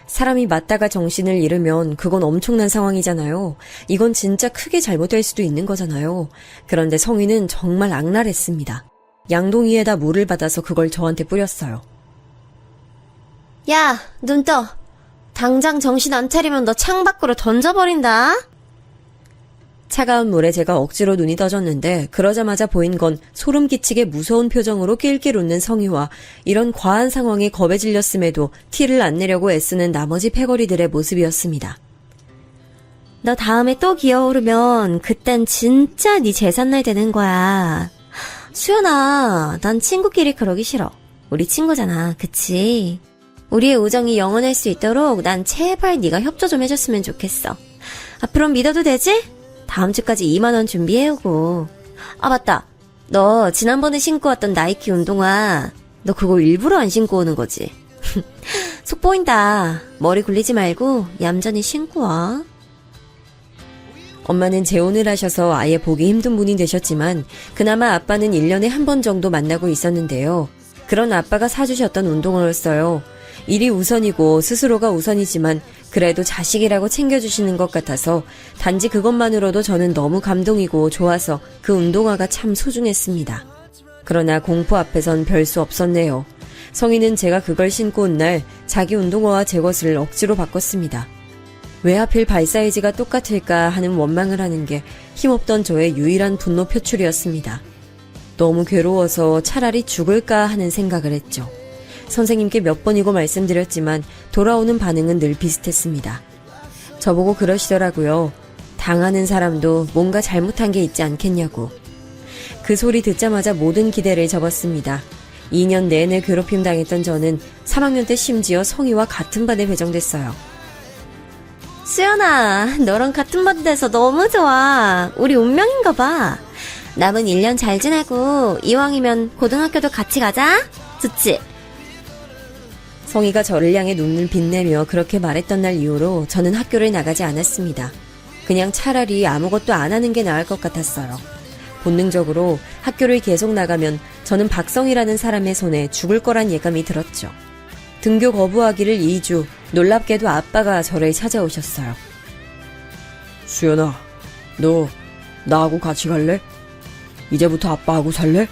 사람이 맞다가 정신을 잃으면 그건 엄청난 상황이잖아요. 이건 진짜 크게 잘못될 수도 있는 거잖아요. 그런데 성희는 정말 악랄했습니다. 양동이에다 물을 받아서 그걸 저한테 뿌렸어요. 야, 눈 떠. 당장 정신 안 차리면 너 창밖으로 던져버린다. 차가운 물에 제가 억지로 눈이 떠졌는데 그러자마자 보인 건 소름 끼치게 무서운 표정으로 낄낄 웃는 성희와 이런 과한 상황에 겁에 질렸음에도 티를 안 내려고 애쓰는 나머지 패거리들의 모습이었습니다. 너 다음에 또 기어오르면 그땐 진짜 네 재산날 되는 거야. 수연아, 난 친구끼리 그러기 싫어. 우리 친구잖아, 그치? 우리의 우정이 영원할 수 있도록 난 제발 네가 협조 좀 해줬으면 좋겠어. 앞으로 믿어도 되지? 다음 주까지 2만원 준비해오고. 아, 맞다. 너 지난번에 신고 왔던 나이키 운동화, 너 그거 일부러 안 신고 오는 거지? 속 보인다. 머리 굴리지 말고 얌전히 신고 와. 엄마는 재혼을 하셔서 아예 보기 힘든 분이 되셨지만 그나마 아빠는 1년에 한 번 정도 만나고 있었는데요. 그런 아빠가 사주셨던 운동화였어요. 일이 우선이고 스스로가 우선이지만 그래도 자식이라고 챙겨주시는 것 같아서 단지 그것만으로도 저는 너무 감동이고 좋아서 그 운동화가 참 소중했습니다. 그러나 공포 앞에선 별 수 없었네요. 성희는 제가 그걸 신고 온 날 자기 운동화와 제 것을 억지로 바꿨습니다. 왜 하필 발 사이즈가 똑같을까 하는 원망을 하는 게 힘없던 저의 유일한 분노 표출이었습니다. 너무 괴로워서 차라리 죽을까 하는 생각을 했죠. 선생님께 몇 번이고 말씀드렸지만 돌아오는 반응은 늘 비슷했습니다. 저보고 그러시더라고요. 당하는 사람도 뭔가 잘못한 게 있지 않겠냐고. 그 소리 듣자마자 모든 기대를 접었습니다. 2년 내내 괴롭힘 당했던 저는 3학년 때 심지어 성희와 같은 반에 배정됐어요. 수연아, 너랑 같은 반 돼서 너무 좋아. 우리 운명인가 봐. 남은 1년 잘 지내고 이왕이면 고등학교도 같이 가자. 좋지? 성희가 저를 향해 눈을 빛내며 그렇게 말했던 날 이후로 저는 학교를 나가지 않았습니다. 그냥 차라리 아무것도 안 하는 게 나을 것 같았어요. 본능적으로 학교를 계속 나가면 저는 박성희라는 사람의 손에 죽을 거란 예감이 들었죠. 등교 거부하기를 2주, 놀랍게도 아빠가 저를 찾아오셨어요. 수연아, 너 나하고 같이 갈래? 이제부터 아빠하고 살래?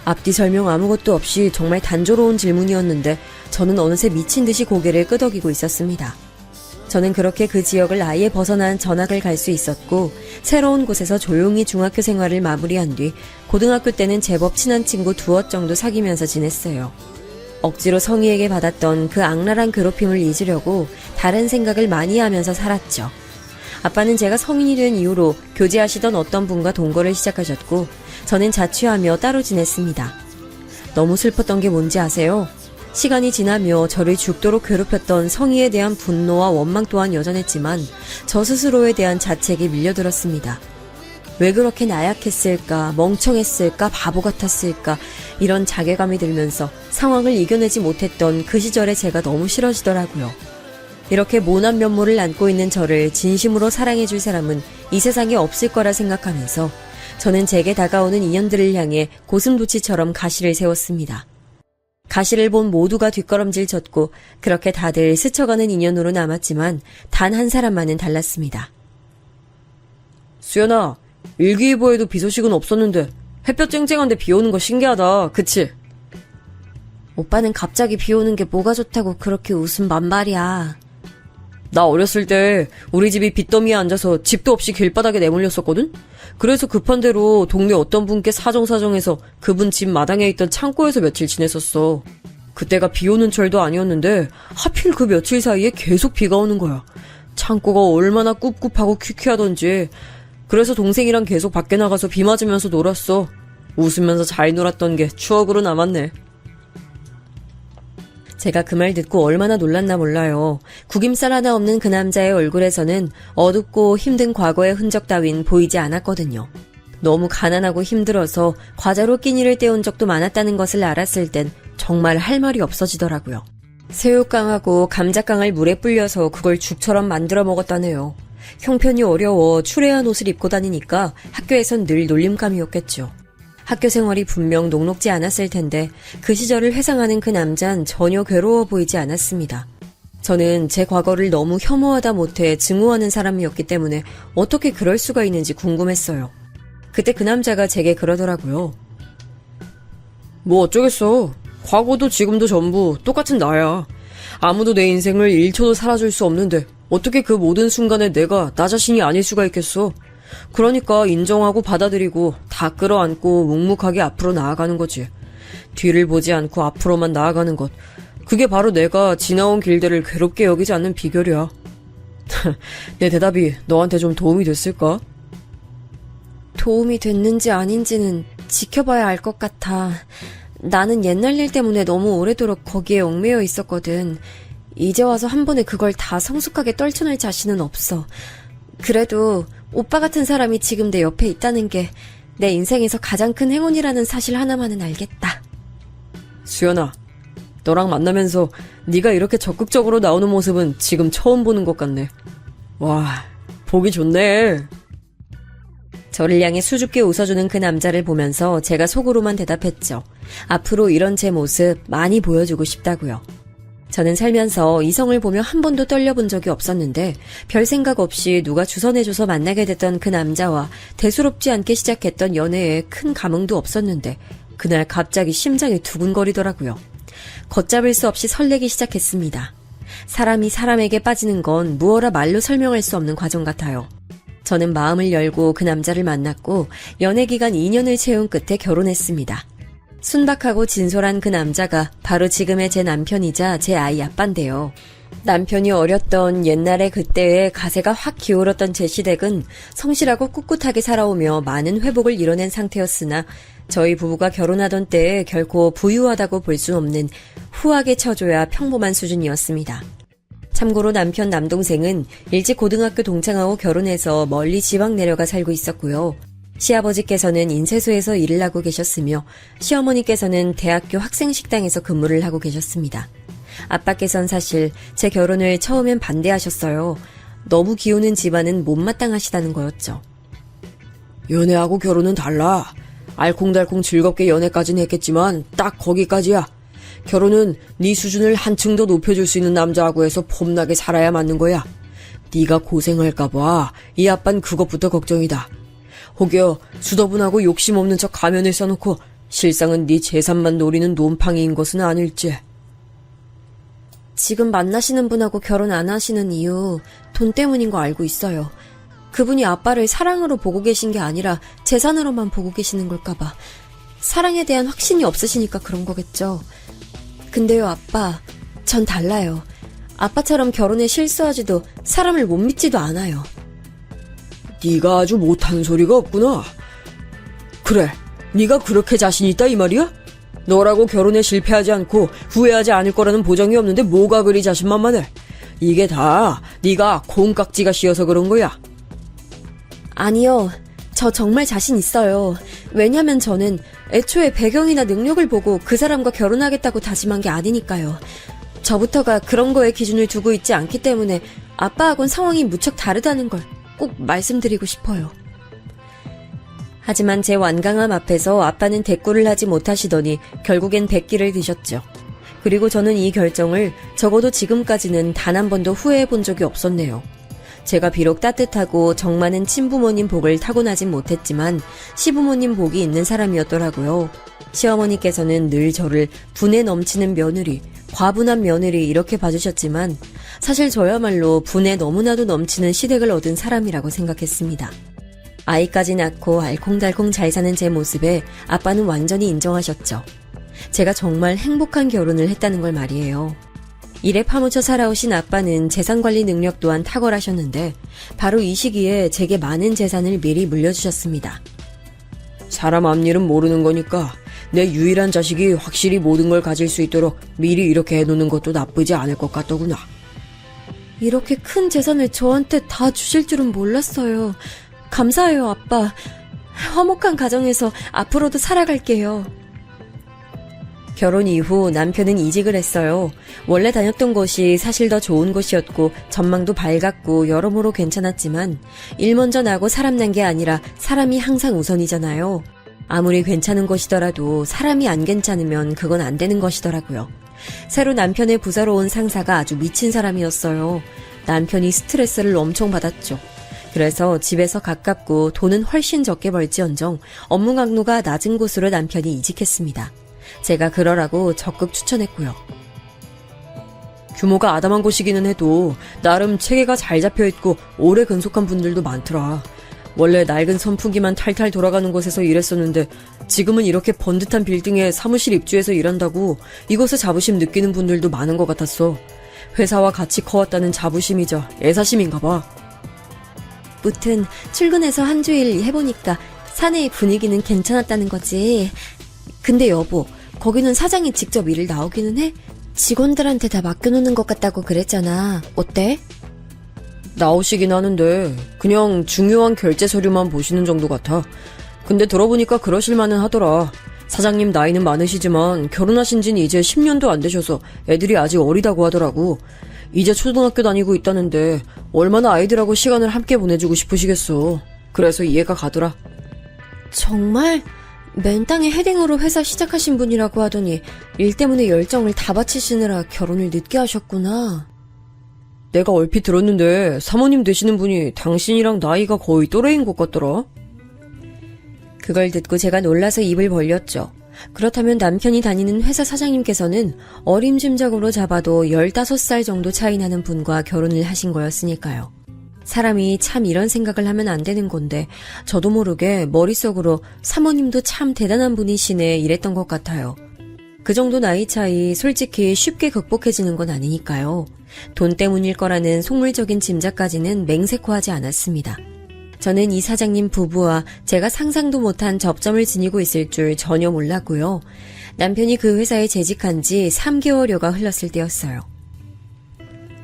앞뒤 설명 아무것도 없이 정말 단조로운 질문이었는데 저는 어느새 미친 듯이 고개를 끄덕이고 있었습니다. 저는 그렇게 그 지역을 아예 벗어난 전학을 갈 수 있었고 새로운 곳에서 조용히 중학교 생활을 마무리한 뒤 고등학교 때는 제법 친한 친구 두어 정도 사귀면서 지냈어요. 억지로 성희에게 받았던 그 악랄한 괴롭힘을 잊으려고 다른 생각을 많이 하면서 살았죠. 아빠는 제가 성인이 된 이후로 교제하시던 어떤 분과 동거를 시작하셨고 저는 자취하며 따로 지냈습니다. 너무 슬펐던 게 뭔지 아세요? 시간이 지나며 저를 죽도록 괴롭혔던 성희에 대한 분노와 원망 또한 여전했지만 저 스스로에 대한 자책이 밀려들었습니다. 왜 그렇게 나약했을까, 멍청했을까, 바보 같았을까 이런 자괴감이 들면서 상황을 이겨내지 못했던 그 시절의 제가 너무 싫어지더라고요. 이렇게 모난 면모를 안고 있는 저를 진심으로 사랑해줄 사람은 이 세상에 없을 거라 생각하면서 저는 제게 다가오는 인연들을 향해 고슴도치처럼 가시를 세웠습니다. 가시를 본 모두가 뒷걸음질 쳤고 그렇게 다들 스쳐가는 인연으로 남았지만 단 한 사람만은 달랐습니다. 수연아, 일기예보에도 비 소식은 없었는데 햇볕 쨍쨍한데 비 오는 거 신기하다, 그치? 오빠는 갑자기 비 오는 게 뭐가 좋다고 그렇게 웃음 만말이야. 나 어렸을 때 우리 집이 빚더미에 앉아서 집도 없이 길바닥에 내몰렸었거든? 그래서 급한 대로 동네 어떤 분께 사정사정해서 그분 집 마당에 있던 창고에서 며칠 지냈었어. 그때가 비 오는 철도 아니었는데 하필 그 며칠 사이에 계속 비가 오는 거야. 창고가 얼마나 꿉꿉하고 퀴퀴하던지. 그래서 동생이랑 계속 밖에 나가서 비 맞으면서 놀았어. 웃으면서 잘 놀았던 게 추억으로 남았네. 제가 그 말 듣고 얼마나 놀랐나 몰라요. 구김살 하나 없는 그 남자의 얼굴에서는 어둡고 힘든 과거의 흔적 따윈 보이지 않았거든요. 너무 가난하고 힘들어서 과자로 끼니를 때운 적도 많았다는 것을 알았을 땐 정말 할 말이 없어지더라고요. 새우깡하고 감자깡을 물에 불려서 그걸 죽처럼 만들어 먹었다네요. 형편이 어려워 추레한 옷을 입고 다니니까 학교에선 늘 놀림감이었겠죠. 학교 생활이 분명 녹록지 않았을 텐데 그 시절을 회상하는 그 남잔 전혀 괴로워 보이지 않았습니다. 저는 제 과거를 너무 혐오하다 못해 증오하는 사람이었기 때문에 어떻게 그럴 수가 있는지 궁금했어요. 그때 그 남자가 제게 그러더라고요. 뭐 어쩌겠어. 과거도 지금도 전부 똑같은 나야. 아무도 내 인생을 1초도 살아줄 수 없는데 어떻게 그 모든 순간에 내가 나 자신이 아닐 수가 있겠어. 그러니까 인정하고 받아들이고 다 끌어안고 묵묵하게 앞으로 나아가는 거지. 뒤를 보지 않고 앞으로만 나아가는 것. 그게 바로 내가 지나온 길들을 괴롭게 여기지 않는 비결이야. 내 대답이 너한테 좀 도움이 됐을까? 도움이 됐는지 아닌지는 지켜봐야 알 것 같아. 나는 옛날 일 때문에 너무 오래도록 거기에 얽매여 있었거든. 이제 와서 한 번에 그걸 다 성숙하게 떨쳐낼 자신은 없어. 그래도 오빠 같은 사람이 지금 내 옆에 있다는 게 내 인생에서 가장 큰 행운이라는 사실 하나만은 알겠다. 수연아, 너랑 만나면서 네가 이렇게 적극적으로 나오는 모습은 지금 처음 보는 것 같네. 와, 보기 좋네. 저를 향해 수줍게 웃어주는 그 남자를 보면서 제가 속으로만 대답했죠. 앞으로 이런 제 모습 많이 보여주고 싶다고요. 저는 살면서 이성을 보며 한 번도 떨려본 적이 없었는데 별 생각 없이 누가 주선해줘서 만나게 됐던 그 남자와 대수롭지 않게 시작했던 연애에 큰 감흥도 없었는데 그날 갑자기 심장이 두근거리더라고요. 걷잡을 수 없이 설레기 시작했습니다. 사람이 사람에게 빠지는 건 무어라 말로 설명할 수 없는 과정 같아요. 저는 마음을 열고 그 남자를 만났고 연애 기간 2년을 채운 끝에 결혼했습니다. 순박하고 진솔한 그 남자가 바로 지금의 제 남편이자 제 아이 아빠인데요. 남편이 어렸던 옛날에 그때의 가세가 확 기울었던 제 시댁은 성실하고 꿋꿋하게 살아오며 많은 회복을 이뤄낸 상태였으나 저희 부부가 결혼하던 때에 결코 부유하다고 볼 수 없는 후하게 쳐줘야 평범한 수준이었습니다. 참고로 남편 남동생은 일찍 고등학교 동창하고 결혼해서 멀리 지방 내려가 살고 있었고요. 시아버지께서는 인쇄소에서 일을 하고 계셨으며 시어머니께서는 대학교 학생식당에서 근무를 하고 계셨습니다. 아빠께선 사실 제 결혼을 처음엔 반대하셨어요. 너무 기우는 집안은 못마땅하시다는 거였죠. 연애하고 결혼은 달라. 알콩달콩 즐겁게 연애까지는 했겠지만 딱 거기까지야. 결혼은 네 수준을 한층 더 높여줄 수 있는 남자하고 해서 폼나게 살아야 맞는 거야. 네가 고생할까봐 이 아빤 그것부터 걱정이다. 혹여 수더분하고 욕심 없는 척 가면을 써놓고 실상은 네 재산만 노리는 논팡이인 것은 아닐지. 지금 만나시는 분하고 결혼 안 하시는 이유 돈 때문인 거 알고 있어요. 그분이 아빠를 사랑으로 보고 계신 게 아니라 재산으로만 보고 계시는 걸까봐. 사랑에 대한 확신이 없으시니까 그런 거겠죠. 근데요, 아빠, 전 달라요. 아빠처럼 결혼에 실수하지도 사람을 못 믿지도 않아요. 네가 아주 못하는 소리가 없구나. 그래, 네가 그렇게 자신 있다 이 말이야? 너라고 결혼에 실패하지 않고 후회하지 않을 거라는 보장이 없는데 뭐가 그리 자신만만해. 이게 다 네가 콩깍지가 씌어서 그런 거야. 아니요, 저 정말 자신 있어요. 왜냐면 저는 애초에 배경이나 능력을 보고 그 사람과 결혼하겠다고 다짐한 게 아니니까요. 저부터가 그런 거에 기준을 두고 있지 않기 때문에 아빠하고는 상황이 무척 다르다는 걸 꼭 말씀드리고 싶어요. 하지만 제 완강함 앞에서 아빠는 대꾸를 하지 못하시더니 결국엔 백기를 드셨죠. 그리고 저는 이 결정을 적어도 지금까지는 단 한 번도 후회해 본 적이 없었네요. 제가 비록 따뜻하고 정 많은 친부모님 복을 타고나진 못했지만 시부모님 복이 있는 사람이었더라고요. 시어머니께서는 늘 저를 분에 넘치는 며느리, 과분한 며느리 이렇게 봐주셨지만 사실 저야말로 분에 너무나도 넘치는 시댁을 얻은 사람이라고 생각했습니다. 아이까지 낳고 알콩달콩 잘 사는 제 모습에 아빠는 완전히 인정하셨죠. 제가 정말 행복한 결혼을 했다는 걸 말이에요. 일에 파묻혀 살아오신 아빠는 재산관리 능력 또한 탁월하셨는데 바로 이 시기에 제게 많은 재산을 미리 물려주셨습니다. 사람 앞일은 모르는 거니까 내 유일한 자식이 확실히 모든 걸 가질 수 있도록 미리 이렇게 해놓는 것도 나쁘지 않을 것 같더구나. 이렇게 큰 재산을 저한테 다 주실 줄은 몰랐어요. 감사해요, 아빠. 화목한 가정에서 앞으로도 살아갈게요. 결혼 이후 남편은 이직을 했어요. 원래 다녔던 곳이 사실 더 좋은 곳이었고 전망도 밝았고 여러모로 괜찮았지만 일 먼저 나고 사람 난 게 아니라 사람이 항상 우선이잖아요. 아무리 괜찮은 곳이더라도 사람이 안 괜찮으면 그건 안 되는 것이더라고요. 새로 남편의 부서로 온 상사가 아주 미친 사람이었어요. 남편이 스트레스를 엄청 받았죠. 그래서 집에서 가깝고 돈은 훨씬 적게 벌지언정 업무 강도가 낮은 곳으로 남편이 이직했습니다. 제가 그러라고 적극 추천했고요. 규모가 아담한 곳이기는 해도 나름 체계가 잘 잡혀있고 오래 근속한 분들도 많더라. 원래 낡은 선풍기만 탈탈 돌아가는 곳에서 일했었는데 지금은 이렇게 번듯한 빌딩에 사무실 입주해서 일한다고 이곳에 자부심 느끼는 분들도 많은 것 같았어. 회사와 같이 커왔다는 자부심이자 애사심인가 봐. 무튼 출근해서 한 주일 해보니까 사내의 분위기는 괜찮았다는 거지. 근데 여보, 거기는 사장이 직접 일을 나오기는 해? 직원들한테 다 맡겨놓는 것 같다고 그랬잖아. 어때? 나오시긴 하는데 그냥 중요한 결제 서류만 보시는 정도 같아. 근데 들어보니까 그러실만은 하더라. 사장님 나이는 많으시지만 결혼하신 지는 이제 10년도 안 되셔서 애들이 아직 어리다고 하더라고. 이제 초등학교 다니고 있다는데 얼마나 아이들하고 시간을 함께 보내주고 싶으시겠어. 그래서 이해가 가더라. 정말? 맨땅에 헤딩으로 회사 시작하신 분이라고 하더니 일 때문에 열정을 다 바치시느라 결혼을 늦게 하셨구나. 내가 얼핏 들었는데 사모님 되시는 분이 당신이랑 나이가 거의 또래인 것 같더라. 그걸 듣고 제가 놀라서 입을 벌렸죠. 그렇다면 남편이 다니는 회사 사장님께서는 어림짐작으로 잡아도 15살 정도 차이 나는 분과 결혼을 하신 거였으니까요. 사람이 참 이런 생각을 하면 안 되는 건데 저도 모르게 머릿속으로 사모님도 참 대단한 분이시네 이랬던 것 같아요. 그 정도 나이 차이 솔직히 쉽게 극복해지는 건 아니니까요. 돈 때문일 거라는 속물적인 짐작까지는 맹세코하지 않았습니다. 저는 이 사장님 부부와 제가 상상도 못한 접점을 지니고 있을 줄 전혀 몰랐고요. 남편이 그 회사에 재직한 지 3개월여가 흘렀을 때였어요.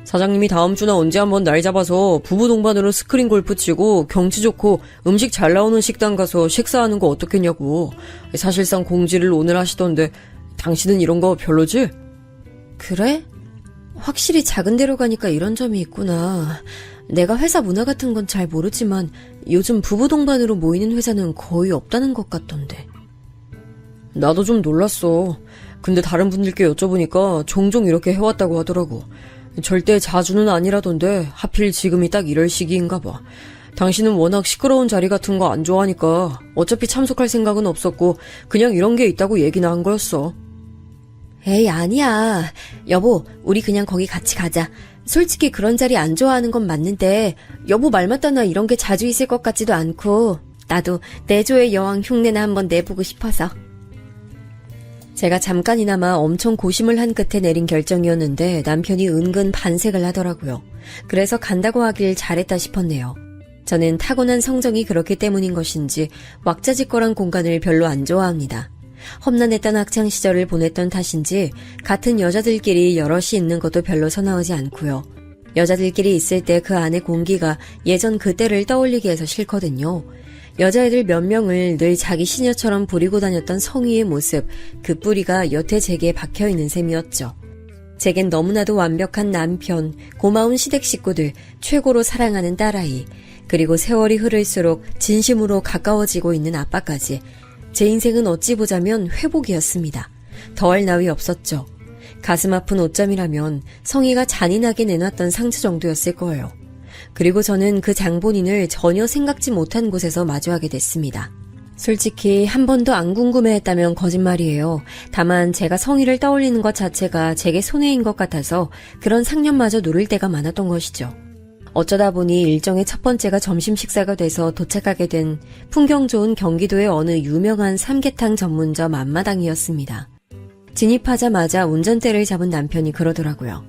사장님이 다음 주나 언제 한번 날 잡아서 부부 동반으로 스크린 골프 치고 경치 좋고 음식 잘 나오는 식당 가서 식사하는 거 어떻겠냐고. 사실상 공지를 오늘 하시던데 당신은 이런 거 별로지? 그래? 확실히 작은 데로 가니까 이런 점이 있구나. 내가 회사 문화 같은 건 잘 모르지만 요즘 부부 동반으로 모이는 회사는 거의 없다는 것 같던데. 나도 좀 놀랐어. 근데 다른 분들께 여쭤보니까 종종 이렇게 해왔다고 하더라고. 절대 자주는 아니라던데 하필 지금이 딱 이럴 시기인가 봐. 당신은 워낙 시끄러운 자리 같은 거 안 좋아하니까 어차피 참석할 생각은 없었고 그냥 이런 게 있다고 얘기나 한 거였어. 에이, 아니야. 여보, 우리 그냥 거기 같이 가자. 솔직히 그런 자리 안 좋아하는 건 맞는데 여보 말 맞다나 이런 게 자주 있을 것 같지도 않고 나도 내조의 여왕 흉내나 한번 내보고 싶어서. 제가 잠깐이나마 엄청 고심을 한 끝에 내린 결정이었는데 남편이 은근 반색을 하더라고요. 그래서 간다고 하길 잘했다 싶었네요. 저는 타고난 성정이 그렇기 때문인 것인지 왁자지껄한 공간을 별로 안 좋아합니다. 험난했던 학창시절을 보냈던 탓인지 같은 여자들끼리 여럿이 있는 것도 별로 선호하지 않고요. 여자들끼리 있을 때 그 안의 공기가 예전 그때를 떠올리게 해서 싫거든요. 여자애들 몇 명을 늘 자기 시녀처럼 부리고 다녔던 성희의 모습, 그 뿌리가 여태 제게에 박혀있는 셈이었죠. 제겐 너무나도 완벽한 남편, 고마운 시댁 식구들, 최고로 사랑하는 딸아이, 그리고 세월이 흐를수록 진심으로 가까워지고 있는 아빠까지. 제 인생은 어찌 보자면 회복이었습니다. 더할 나위 없었죠. 가슴 아픈 오점이라면 성희가 잔인하게 내놨던 상처 정도였을 거예요. 그리고 저는 그 장본인을 전혀 생각지 못한 곳에서 마주하게 됐습니다. 솔직히 한 번도 안 궁금해했다면 거짓말이에요. 다만 제가 성희를 떠올리는 것 자체가 제게 손해인 것 같아서 그런 상념마저 누를 때가 많았던 것이죠. 어쩌다 보니 일정의 첫 번째가 점심 식사가 돼서 도착하게 된 풍경 좋은 경기도의 어느 유명한 삼계탕 전문점 앞마당이었습니다. 진입하자마자 운전대를 잡은 남편이 그러더라고요.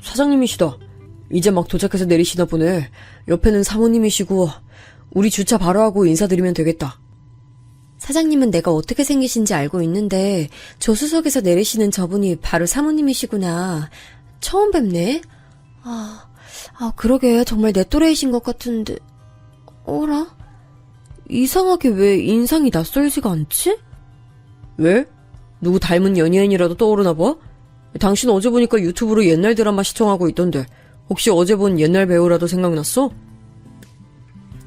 사장님이시다. 이제 막 도착해서 내리시나 보네. 옆에는 사모님이시고 우리 주차 바로 하고 인사드리면 되겠다. 사장님은 내가 어떻게 생기신지 알고 있는데 조수석에서 내리시는 저분이 바로 사모님이시구나. 처음 뵙네. 그러게 정말 내 또래이신 것 같은데. 어라? 이상하게 왜 인상이 낯설지가 않지? 왜? 누구 닮은 연예인이라도 떠오르나 봐? 당신 어제 보니까 유튜브로 옛날 드라마 시청하고 있던데 혹시 어제 본 옛날 배우라도 생각났어?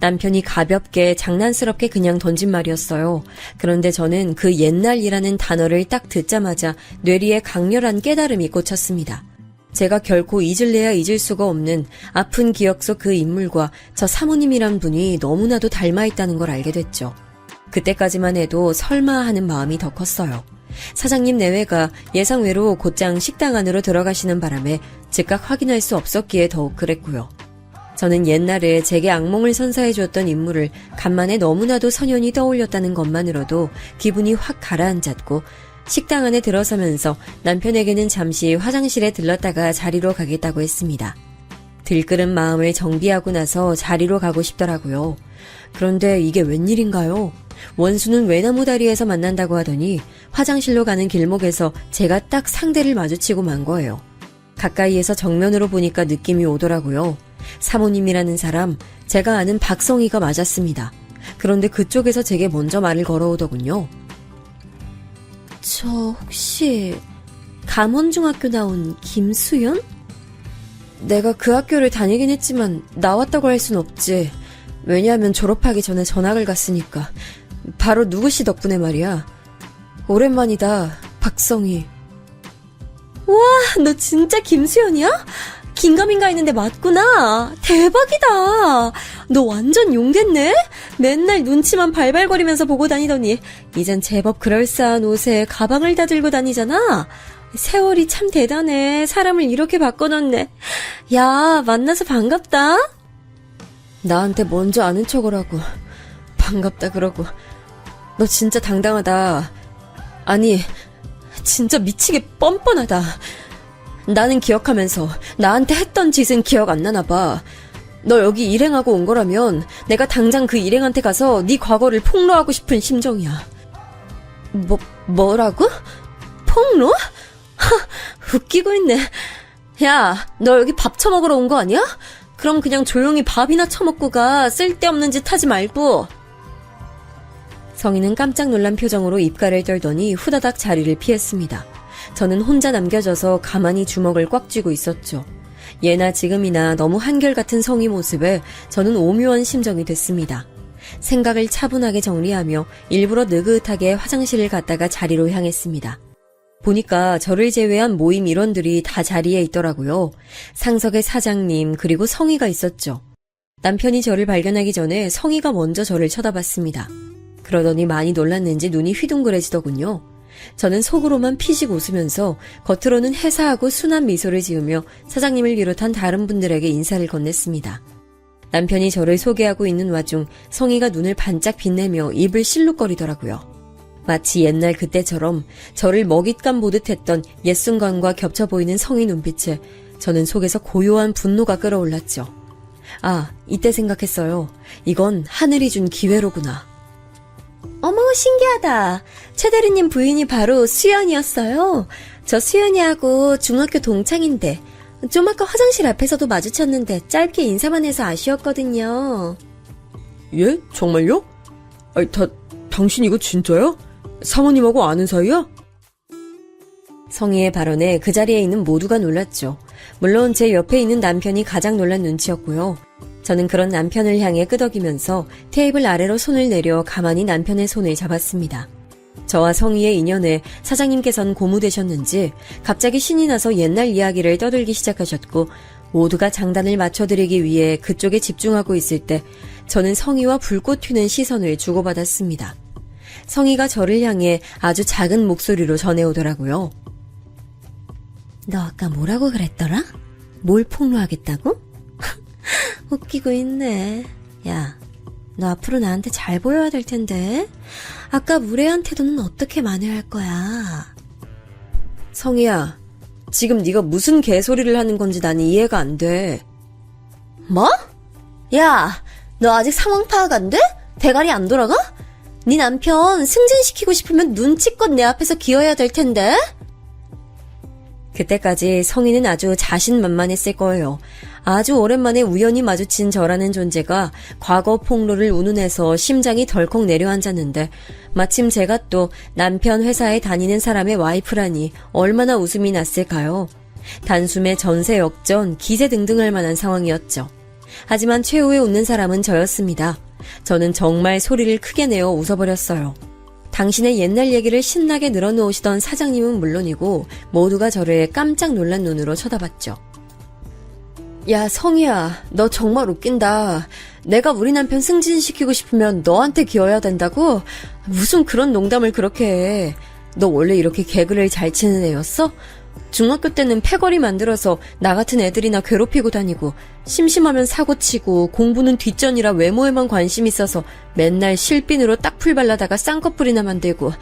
남편이 가볍게 장난스럽게 그냥 던진 말이었어요. 그런데 저는 그 옛날이라는 단어를 딱 듣자마자 뇌리에 강렬한 깨달음이 꽂혔습니다. 제가 결코 잊을래야 잊을 수가 없는 아픈 기억 속 그 인물과 저 사모님이란 분이 너무나도 닮아있다는 걸 알게 됐죠. 그때까지만 해도 설마 하는 마음이 더 컸어요. 사장님 내외가 예상외로 곧장 식당 안으로 들어가시는 바람에 즉각 확인할 수 없었기에 더욱 그랬고요. 저는 옛날에 제게 악몽을 선사해주었던 인물을 간만에 너무나도 선연히 떠올렸다는 것만으로도 기분이 확 가라앉았고 식당 안에 들어서면서 남편에게는 잠시 화장실에 들렀다가 자리로 가겠다고 했습니다. 들끓은 마음을 정비하고 나서 자리로 가고 싶더라고요. 그런데 이게 웬일인가요? 원수는 외나무 다리에서 만난다고 하더니 화장실로 가는 길목에서 제가 딱 상대를 마주치고 만 거예요. 가까이에서 정면으로 보니까 느낌이 오더라고요. 사모님이라는 사람, 제가 아는 박성희가 맞았습니다. 그런데 그쪽에서 제게 먼저 말을 걸어오더군요. 저 혹시 감원중학교 나온 김수연? 내가 그 학교를 다니긴 했지만 나왔다고 할 순 없지. 왜냐하면 졸업하기 전에 전학을 갔으니까. 바로 누구씨 덕분에 말이야. 오랜만이다, 박성희. 와, 너 진짜 김수연이야? 긴가민가 했는데 맞구나. 대박이다. 너 완전 용됐네? 맨날 눈치만 발발거리면서 보고 다니더니 이젠 제법 그럴싸한 옷에 가방을 다 들고 다니잖아. 세월이 참 대단해. 사람을 이렇게 바꿔놨네. 야, 만나서 반갑다. 나한테 먼저 아는 척을 하고 반갑다 그러고. 너 진짜 당당하다. 아니, 진짜 미치게 뻔뻔하다. 나는 기억하면서 나한테 했던 짓은 기억 안 나나 봐. 너 여기 일행하고 온 거라면 내가 당장 그 일행한테 가서 네 과거를 폭로하고 싶은 심정이야. 뭐라고? 폭로? 하, 웃기고 있네. 야, 너 여기 밥 처먹으러 온 거 아니야? 그럼 그냥 조용히 밥이나 처먹고 가. 쓸데없는 짓 하지 말고. 성희는 깜짝 놀란 표정으로 입가를 떨더니 후다닥 자리를 피했습니다. 저는 혼자 남겨져서 가만히 주먹을 꽉 쥐고 있었죠. 예나 지금이나 너무 한결같은 성희 모습에 저는 오묘한 심정이 됐습니다. 생각을 차분하게 정리하며 일부러 느긋하게 화장실을 갔다가 자리로 향했습니다. 보니까 저를 제외한 모임 일원들이 다 자리에 있더라고요. 상석의 사장님 그리고 성희가 있었죠. 남편이 저를 발견하기 전에 성희가 먼저 저를 쳐다봤습니다. 그러더니 많이 놀랐는지 눈이 휘둥그레지더군요. 저는 속으로만 피식 웃으면서 겉으로는 해사하고 순한 미소를 지으며 사장님을 비롯한 다른 분들에게 인사를 건넸습니다. 남편이 저를 소개하고 있는 와중 성희가 눈을 반짝 빛내며 입을 실룩거리더라고요. 마치 옛날 그때처럼 저를 먹잇감 보듯 했던 옛 순간과 겹쳐 보이는 성희 눈빛에 저는 속에서 고요한 분노가 끓어올랐죠. 아, 이때 생각했어요. 이건 하늘이 준 기회로구나. 어머, 신기하다. 최 대리님 부인이 바로 수연이었어요. 저 수연이하고 중학교 동창인데 좀 아까 화장실 앞에서도 마주쳤는데 짧게 인사만 해서 아쉬웠거든요. 예? 정말요? 아니, 당신 이거 진짜야? 사모님하고 아는 사이야? 성희의 발언에 그 자리에 있는 모두가 놀랐죠. 물론 제 옆에 있는 남편이 가장 놀란 눈치였고요. 저는 그런 남편을 향해 끄덕이면서 테이블 아래로 손을 내려 가만히 남편의 손을 잡았습니다. 저와 성희의 인연에 사장님께서는 고무되셨는지 갑자기 신이 나서 옛날 이야기를 떠들기 시작하셨고 모두가 장단을 맞춰드리기 위해 그쪽에 집중하고 있을 때 저는 성희와 불꽃 튀는 시선을 주고받았습니다. 성희가 저를 향해 아주 작은 목소리로 전해오더라고요. 너 아까 뭐라고 그랬더라? 뭘 폭로하겠다고? 웃기고 있네. 야, 너 앞으로 나한테 잘 보여야 될 텐데. 아까 무례한 태도는 어떻게 만회할 거야? 성희야, 지금 네가 무슨 개소리를 하는 건지 난 이해가 안 돼. 뭐? 야, 너 아직 상황 파악 안 돼? 대가리 안 돌아가? 네 남편 승진시키고 싶으면 눈치껏 내 앞에서 기어야 될 텐데. 그때까지 성희는 아주 자신만만했을 거예요. 아주 오랜만에 우연히 마주친 저라는 존재가 과거 폭로를 운운해서 심장이 덜컥 내려앉았는데 마침 제가 또 남편 회사에 다니는 사람의 와이프라니 얼마나 웃음이 났을까요? 단숨에 전세 역전, 기세 등등할 만한 상황이었죠. 하지만 최후에 웃는 사람은 저였습니다. 저는 정말 소리를 크게 내어 웃어버렸어요. 당신의 옛날 얘기를 신나게 늘어놓으시던 사장님은 물론이고 모두가 저를 깜짝 놀란 눈으로 쳐다봤죠. 야, 성희야, 너 정말 웃긴다. 내가 우리 남편 승진시키고 싶으면 너한테 기어야 된다고? 무슨 그런 농담을 그렇게 해. 너 원래 이렇게 개그를 잘 치는 애였어? 중학교 때는 패거리 만들어서 나 같은 애들이나 괴롭히고 다니고 심심하면 사고치고 공부는 뒷전이라 외모에만 관심 있어서 맨날 실핀으로 딱풀 발라다가 쌍꺼풀이나 만들고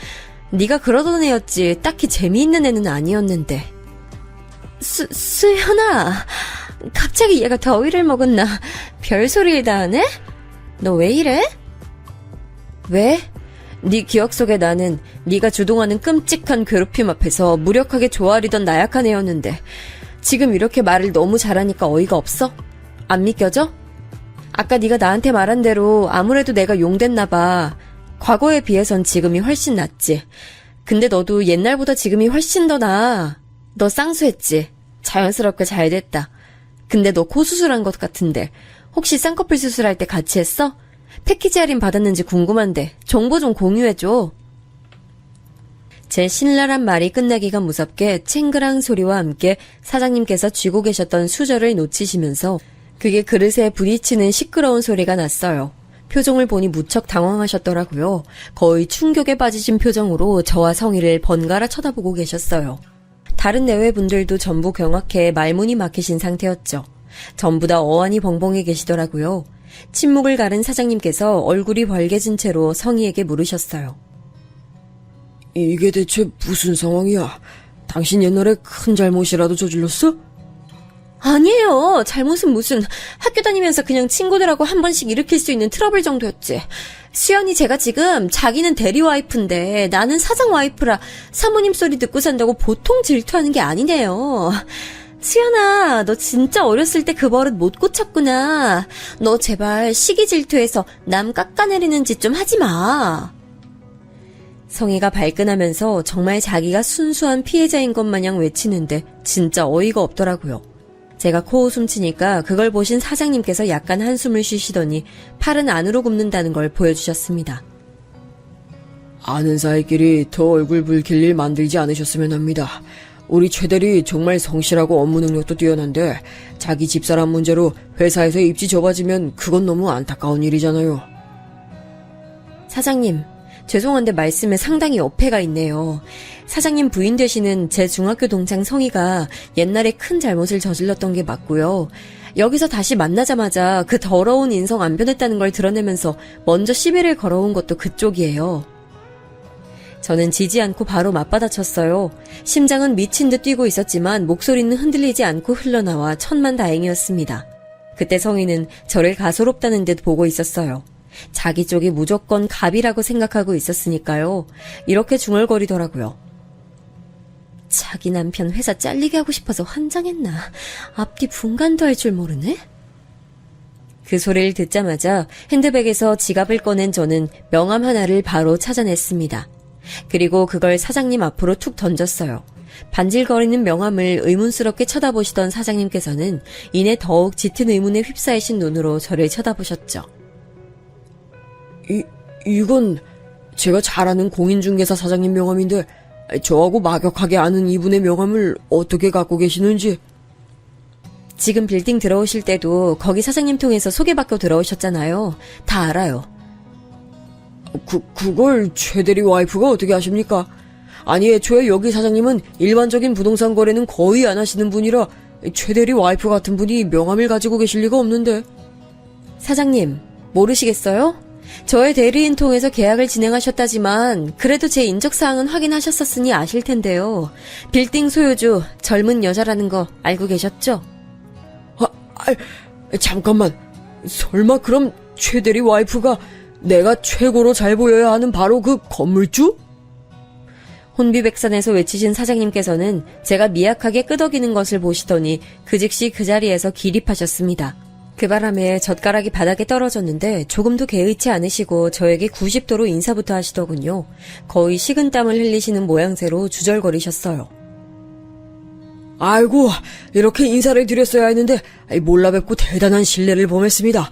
네가 그러던 애였지 딱히 재미있는 애는 아니었는데. 수연아, 갑자기 얘가 더위를 먹었나? 별소리를 다 하네? 너 왜 이래? 왜? 네 기억 속에 나는 네가 주동하는 끔찍한 괴롭힘 앞에서 무력하게 조아리던 나약한 애였는데 지금 이렇게 말을 너무 잘하니까 어이가 없어? 안 믿겨져? 아까 네가 나한테 말한 대로 아무래도 내가 용됐나 봐. 과거에 비해선 지금이 훨씬 낫지. 근데 너도 옛날보다 지금이 훨씬 더 나아. 너 쌍수했지? 자연스럽게 잘 됐다. 근데 너 코 수술한 것 같은데 혹시 쌍꺼풀 수술할 때 같이 했어? 패키지 할인 받았는지 궁금한데 정보 좀 공유해줘. 제 신랄한 말이 끝나기가 무섭게 챙그랑 소리와 함께 사장님께서 쥐고 계셨던 수저를 놓치시면서 그게 그릇에 부딪히는 시끄러운 소리가 났어요. 표정을 보니 무척 당황하셨더라고요. 거의 충격에 빠지신 표정으로 저와 성희를 번갈아 쳐다보고 계셨어요. 다른 내외분들도 전부 경악해 말문이 막히신 상태였죠. 전부 다 어안이 벙벙해 계시더라고요. 침묵을 가른 사장님께서 얼굴이 벌개진 채로 성희에게 물으셨어요. 이게 대체 무슨 상황이야? 당신 옛날에 큰 잘못이라도 저질렀어? 아니에요. 잘못은 무슨, 학교 다니면서 그냥 친구들하고 한 번씩 일으킬 수 있는 트러블 정도였지. 수연이 제가 지금 자기는 대리 와이프인데 나는 사장 와이프라 사모님 소리 듣고 산다고 보통 질투하는 게 아니네요. 수연아, 너 진짜 어렸을 때 그 버릇 못 고쳤구나. 너 제발 시기 질투해서 남 깎아내리는 짓 좀 하지 마. 성희가 발끈하면서 정말 자기가 순수한 피해자인 것 마냥 외치는데 진짜 어이가 없더라고요. 제가 코웃음 치니까 그걸 보신 사장님께서 약간 한숨을 쉬시더니 팔은 안으로 굽는다는 걸 보여주셨습니다. 아는 사이끼리 더 얼굴 붉힐 일 만들지 않으셨으면 합니다. 우리 최대리 정말 성실하고 업무 능력도 뛰어난데 자기 집사람 문제로 회사에서 입지 좁아지면 그건 너무 안타까운 일이잖아요. 사장님, 죄송한데 말씀에 상당히 어폐가 있네요. 사장님 부인 되시는 제 중학교 동창 성희가 옛날에 큰 잘못을 저질렀던 게 맞고요. 여기서 다시 만나자마자 그 더러운 인성 안 변했다는 걸 드러내면서 먼저 시비를 걸어온 것도 그쪽이에요. 저는 지지 않고 바로 맞받아쳤어요. 심장은 미친 듯 뛰고 있었지만 목소리는 흔들리지 않고 흘러나와 천만다행이었습니다. 그때 성희는 저를 가소롭다는 듯 보고 있었어요. 자기 쪽이 무조건 갑이라고 생각하고 있었으니까요. 이렇게 중얼거리더라고요. 자기 남편 회사 잘리게 하고 싶어서 환장했나? 앞뒤 분간도 할 줄 모르네? 그 소리를 듣자마자 핸드백에서 지갑을 꺼낸 저는 명함 하나를 바로 찾아냈습니다. 그리고 그걸 사장님 앞으로 툭 던졌어요. 반질거리는 명함을 의문스럽게 쳐다보시던 사장님께서는 이내 더욱 짙은 의문에 휩싸이신 눈으로 저를 쳐다보셨죠. 이건 제가 잘 아는 공인중개사 사장님 명함인데 저하고 막역하게 아는 이분의 명함을 어떻게 갖고 계시는지. 지금 빌딩 들어오실 때도 거기 사장님 통해서 소개받고 들어오셨잖아요. 다 알아요. 그걸 최대리 와이프가 어떻게 아십니까? 아니, 애초에 여기 사장님은 일반적인 부동산 거래는 거의 안 하시는 분이라 최대리 와이프 같은 분이 명함을 가지고 계실 리가 없는데. 사장님, 모르시겠어요? 저의 대리인 통해서 계약을 진행하셨다지만 그래도 제 인적사항은 확인하셨었으니 아실 텐데요. 빌딩 소유주 젊은 여자라는 거 알고 계셨죠? 잠깐만. 설마 그럼 최대리 와이프가 내가 최고로 잘 보여야 하는 바로 그 건물주? 혼비백산에서 외치신 사장님께서는 제가 미약하게 끄덕이는 것을 보시더니 그 즉시 그 자리에서 기립하셨습니다. 그 바람에 젓가락이 바닥에 떨어졌는데 조금도 개의치 않으시고 저에게 90도로 인사부터 하시더군요. 거의 식은땀을 흘리시는 모양새로 주절거리셨어요. 아이고, 이렇게 인사를 드렸어야 했는데 몰라 뵙고 대단한 신뢰를 범했습니다.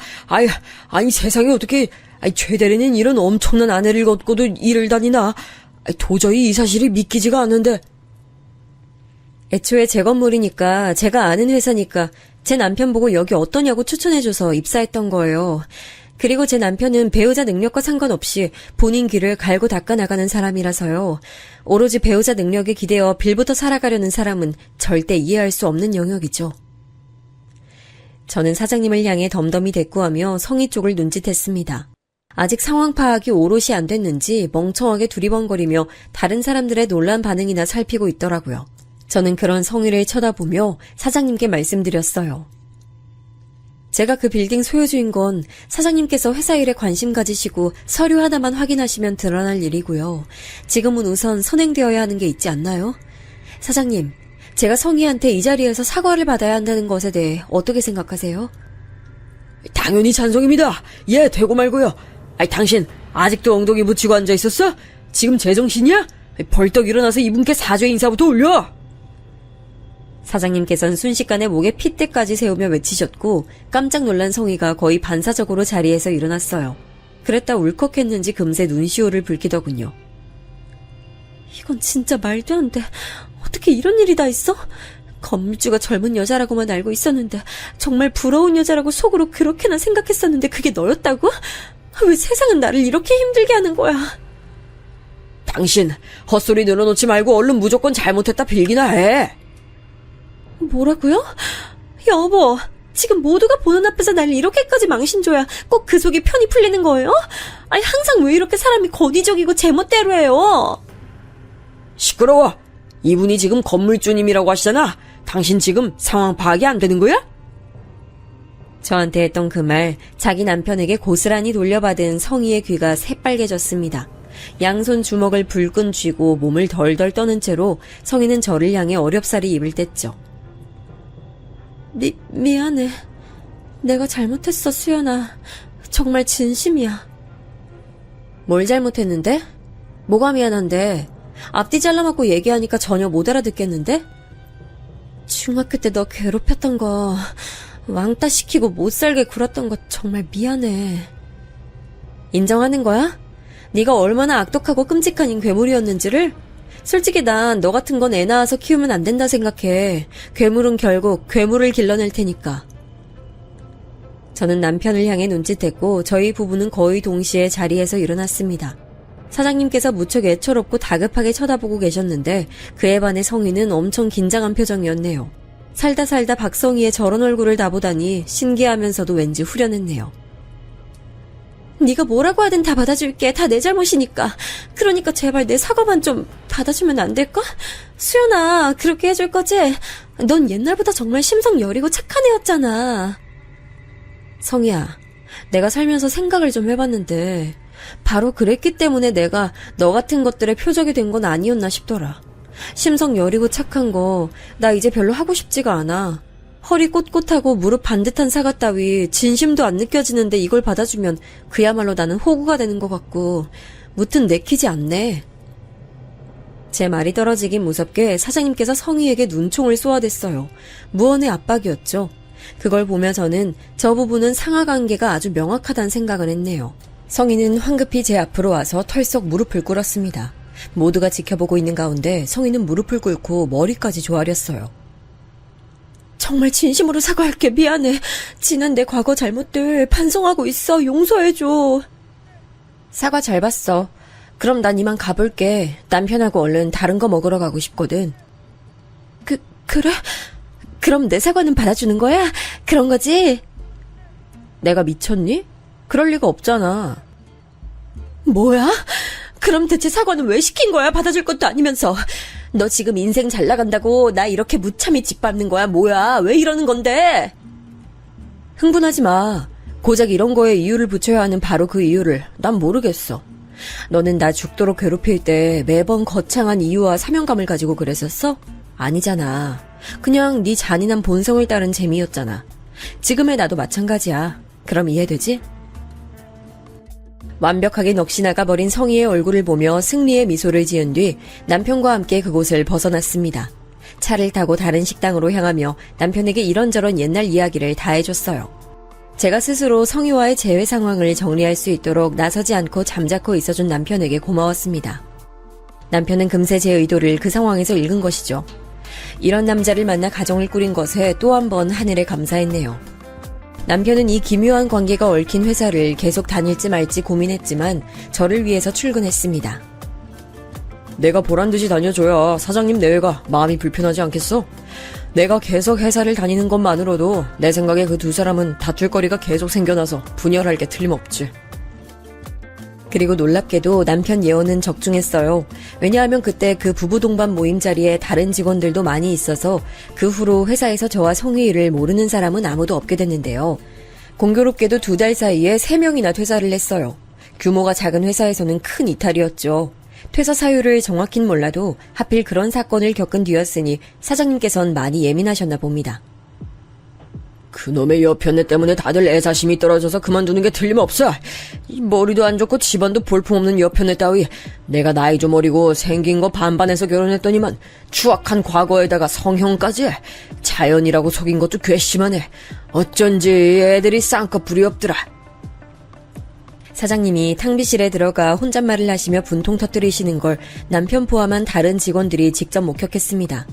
아니 세상에 어떻게 최대리는 이런 엄청난 아내를 걷고도 일을 다니나. 도저히 이 사실이 믿기지가 않는데. 애초에 제 건물이니까 제가 아는 회사니까 제 남편 보고 여기 어떠냐고 추천해줘서 입사했던 거예요. 그리고 제 남편은 배우자 능력과 상관없이 본인 길을 갈고 닦아 나가는 사람이라서요. 오로지 배우자 능력에 기대어 빌부터 살아가려는 사람은 절대 이해할 수 없는 영역이죠. 저는 사장님을 향해 덤덤히 대꾸하며 성희 쪽을 눈짓했습니다. 아직 상황 파악이 오롯이 안 됐는지 멍청하게 두리번거리며 다른 사람들의 놀란 반응이나 살피고 있더라고요. 저는 그런 성희를 쳐다보며 사장님께 말씀드렸어요. 제가 그 빌딩 소유주인 건 사장님께서 회사 일에 관심 가지시고 서류 하나만 확인하시면 드러날 일이고요. 지금은 우선 선행되어야 하는 게 있지 않나요? 사장님, 제가 성희한테 이 자리에서 사과를 받아야 한다는 것에 대해 어떻게 생각하세요? 당연히 찬성입니다. 예, 되고 말고요. 당신 아직도 엉덩이 붙이고 앉아 있었어? 지금 제정신이야? 벌떡 일어나서 이분께 사죄 인사부터 올려. 사장님께서는 순식간에 목에 핏대까지 세우며 외치셨고 깜짝 놀란 성희가 거의 반사적으로 자리에서 일어났어요. 그랬다 울컥했는지 금세 눈시울을 붉히더군요. 이건 진짜 말도 안 돼. 어떻게 이런 일이 다 있어? 건물주가 젊은 여자라고만 알고 있었는데 정말 부러운 여자라고 속으로 그렇게나 생각했었는데 그게 너였다고? 왜 세상은 나를 이렇게 힘들게 하는 거야? 당신 헛소리 늘어놓지 말고 얼른 무조건 잘못했다 빌기나 해. 뭐라고요? 여보, 지금 모두가 보는 앞에서 날 이렇게까지 망신줘야 꼭 그 속이 편히 풀리는 거예요? 아니, 항상 왜 이렇게 사람이 권위적이고 제멋대로 해요? 시끄러워. 이분이 지금 건물주님이라고 하시잖아. 당신 지금 상황 파악이 안 되는 거야? 저한테 했던 그 말, 자기 남편에게 고스란히 돌려받은 성희의 귀가 새빨개졌습니다. 양손 주먹을 불끈 쥐고 몸을 덜덜 떠는 채로 성희는 저를 향해 어렵사리 입을 뗐죠. 미안해. 내가 잘못했어, 수연아. 정말 진심이야. 뭘 잘못했는데? 뭐가 미안한데? 앞뒤 잘라맞고 얘기하니까 전혀 못 알아듣겠는데? 중학교 때 너 괴롭혔던 거, 왕따 시키고 못 살게 굴었던 거 정말 미안해. 인정하는 거야? 네가 얼마나 악독하고 끔찍한 괴물이었는지를? 솔직히 난 너 같은 건 애 낳아서 키우면 안 된다 생각해. 괴물은 결국 괴물을 길러낼 테니까. 저는 남편을 향해 눈짓했고 저희 부부는 거의 동시에 자리에서 일어났습니다. 사장님께서 무척 애처롭고 다급하게 쳐다보고 계셨는데 그에 반해 성희는 엄청 긴장한 표정이었네요. 살다 박성희의 저런 얼굴을 다 보다니 신기하면서도 왠지 후련했네요. 네가 뭐라고 하든 다 받아줄게. 다 내 잘못이니까. 그러니까 제발 내 사과만 좀 받아주면 안 될까? 수연아, 그렇게 해줄 거지? 넌 옛날보다 정말 심성 여리고 착한 애였잖아. 성희야, 내가 살면서 생각을 좀 해봤는데 바로 그랬기 때문에 내가 너 같은 것들의 표적이 된 건 아니었나 싶더라. 심성 여리고 착한 거 나 이제 별로 하고 싶지가 않아. 허리 꼿꼿하고 무릎 반듯한 사과 따위 진심도 안 느껴지는데 이걸 받아주면 그야말로 나는 호구가 되는 것 같고 무튼 내키지 않네. 제 말이 떨어지긴 무섭게 사장님께서 성희에게 눈총을 쏘아댔어요. 무언의 압박이었죠. 그걸 보며 저는 저 부분은 상하관계가 아주 명확하다는 생각을 했네요. 성희는 황급히 제 앞으로 와서 털썩 무릎을 꿇었습니다. 모두가 지켜보고 있는 가운데 성희는 무릎을 꿇고 머리까지 조아렸어요. 정말 진심으로 사과할게. 미안해. 지난 내 과거 잘못들 반성하고 있어. 용서해줘. 사과 잘 봤어. 그럼 난 이만 가볼게. 남편하고 얼른 다른 거 먹으러 가고 싶거든. 그래? 그럼 내 사과는 받아주는 거야? 그런 거지? 내가 미쳤니? 그럴 리가 없잖아. 뭐야? 그럼 대체 사과는 왜 시킨 거야? 받아줄 것도 아니면서. 너 지금 인생 잘 나간다고 나 이렇게 무참히 짓밟는 거야? 뭐야? 왜 이러는 건데? 흥분하지 마. 고작 이런 거에 이유를 붙여야 하는 바로 그 이유를 난 모르겠어. 너는 나 죽도록 괴롭힐 때 매번 거창한 이유와 사명감을 가지고 그랬었어? 아니잖아. 그냥 네 잔인한 본성을 따른 재미였잖아. 지금의 나도 마찬가지야. 그럼 이해되지? 완벽하게 넋이 나가버린 성희의 얼굴을 보며 승리의 미소를 지은 뒤 남편과 함께 그곳을 벗어났습니다. 차를 타고 다른 식당으로 향하며 남편에게 이런저런 옛날 이야기를 다 해줬어요. 제가 스스로 성희와의 재회 상황을 정리할 수 있도록 나서지 않고 잠자코 있어준 남편에게 고마웠습니다. 남편은 금세 제 의도를 그 상황에서 읽은 것이죠. 이런 남자를 만나 가정을 꾸린 것에 또 한 번 하늘에 감사했네요. 남편은 이 기묘한 관계가 얽힌 회사를 계속 다닐지 말지 고민했지만 저를 위해서 출근했습니다. 내가 보란듯이 다녀줘야 사장님 내외가 마음이 불편하지 않겠어? 내가 계속 회사를 다니는 것만으로도 내 생각에 그 두 사람은 다툴 거리가 계속 생겨나서 분열할 게 틀림없지. 그리고 놀랍게도 남편 예언은 적중했어요. 왜냐하면 그때 그 부부 동반 모임 자리에 다른 직원들도 많이 있어서 그 후로 회사에서 저와 성희를 모르는 사람은 아무도 없게 됐는데요. 공교롭게도 2달 사이에 3명이나 퇴사를 했어요. 규모가 작은 회사에서는 큰 이탈이었죠. 퇴사 사유를 정확히는 몰라도 하필 그런 사건을 겪은 뒤였으니 사장님께선 많이 예민하셨나 봅니다. 그놈의 여편네 때문에 다들 애사심이 떨어져서 그만두는 게 틀림없어. 이 머리도 안 좋고 집안도 볼품없는 여편네 따위. 내가 나이 좀 어리고 생긴 거 반반해서 결혼했더니만 추악한 과거에다가 성형까지. 자연이라고 속인 것도 괘씸하네. 어쩐지 애들이 쌍꺼풀이 없더라. 사장님이 탕비실에 들어가 혼잣말을 하시며 분통 터뜨리시는 걸 남편 포함한 다른 직원들이 직접 목격했습니다.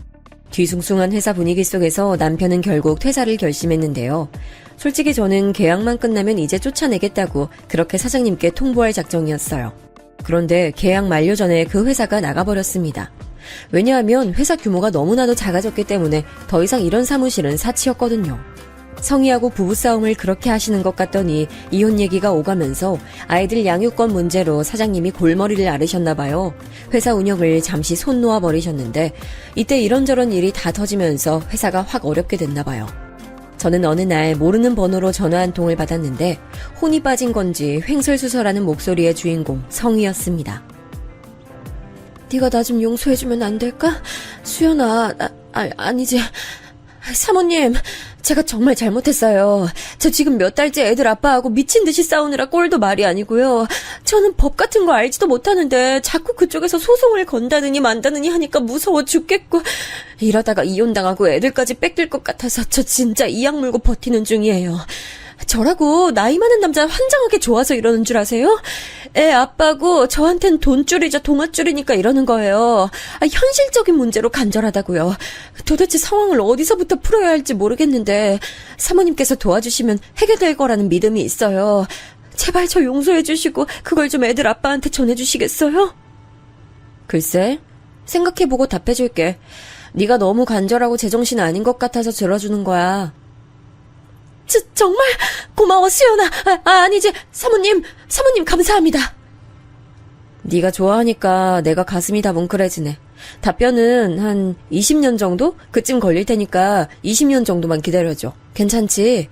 뒤숭숭한 회사 분위기 속에서 남편은 결국 퇴사를 결심했는데요. 솔직히 저는 계약만 끝나면 이제 쫓아내겠다고 그렇게 사장님께 통보할 작정이었어요. 그런데 계약 만료 전에 그 회사가 나가버렸습니다. 왜냐하면 회사 규모가 너무나도 작아졌기 때문에 더 이상 이런 사무실은 사치였거든요. 성희하고 부부싸움을 그렇게 하시는 것 같더니 이혼 얘기가 오가면서 아이들 양육권 문제로 사장님이 골머리를 앓으셨나 봐요. 회사 운영을 잠시 손 놓아 버리셨는데 이때 이런저런 일이 다 터지면서 회사가 확 어렵게 됐나 봐요. 저는 어느 날 모르는 번호로 전화 한 통을 받았는데 혼이 빠진 건지 횡설수설하는 목소리의 주인공 성희였습니다. 네가 나 좀 용서해주면 안 될까? 수연아, 아니지. 사모님, 제가 정말 잘못했어요. 저 지금 몇 달째 애들 아빠하고 미친 듯이 싸우느라 꼴도 말이 아니고요. 저는 법 같은 거 알지도 못하는데 자꾸 그쪽에서 소송을 건다느니 만다느니 하니까 무서워 죽겠고 이러다가 이혼당하고 애들까지 뺏길 것 같아서 저 진짜 이악 물고 버티는 중이에요. 저라고 나이 많은 남자 환장하게 좋아서 이러는 줄 아세요? 애 아빠고 저한텐 돈줄이자 동아줄이니까 이러는 거예요. 현실적인 문제로 간절하다고요. 도대체 상황을 어디서부터 풀어야 할지 모르겠는데 사모님께서 도와주시면 해결될 거라는 믿음이 있어요. 제발 저 용서해 주시고 그걸 좀 애들 아빠한테 전해주시겠어요? 글쎄, 생각해보고 답해줄게. 네가 너무 간절하고 제정신 아닌 것 같아서 들어주는 거야. 정말 고마워 수연아. 아니지 사모님 감사합니다. 네가 좋아하니까 내가 가슴이 다 뭉클해지네. 답변은 한 20년 정도? 그쯤 걸릴 테니까 20년 정도만 기다려줘. 괜찮지?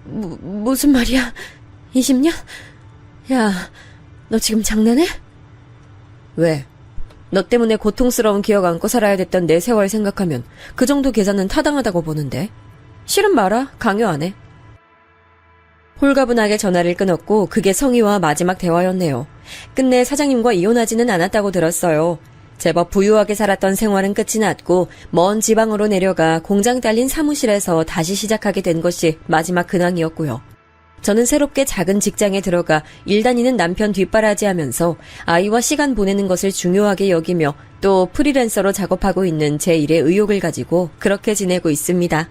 무슨 말이야? 20년? 야, 너 지금 장난해? 왜? 너 때문에 고통스러운 기억 안고 살아야 됐던 내 세월 생각하면 그 정도 계산은 타당하다고 보는데. 싫은 말아. 강요 안 해. 홀가분하게 전화를 끊었고 그게 성희와 마지막 대화였네요. 끝내 사장님과 이혼하지는 않았다고 들었어요. 제법 부유하게 살았던 생활은 끝이 났고 먼 지방으로 내려가 공장 딸린 사무실에서 다시 시작하게 된 것이 마지막 근황이었고요. 저는 새롭게 작은 직장에 들어가 일 다니는 남편 뒷바라지하면서 아이와 시간 보내는 것을 중요하게 여기며 또 프리랜서로 작업하고 있는 제 일에 의욕을 가지고 그렇게 지내고 있습니다.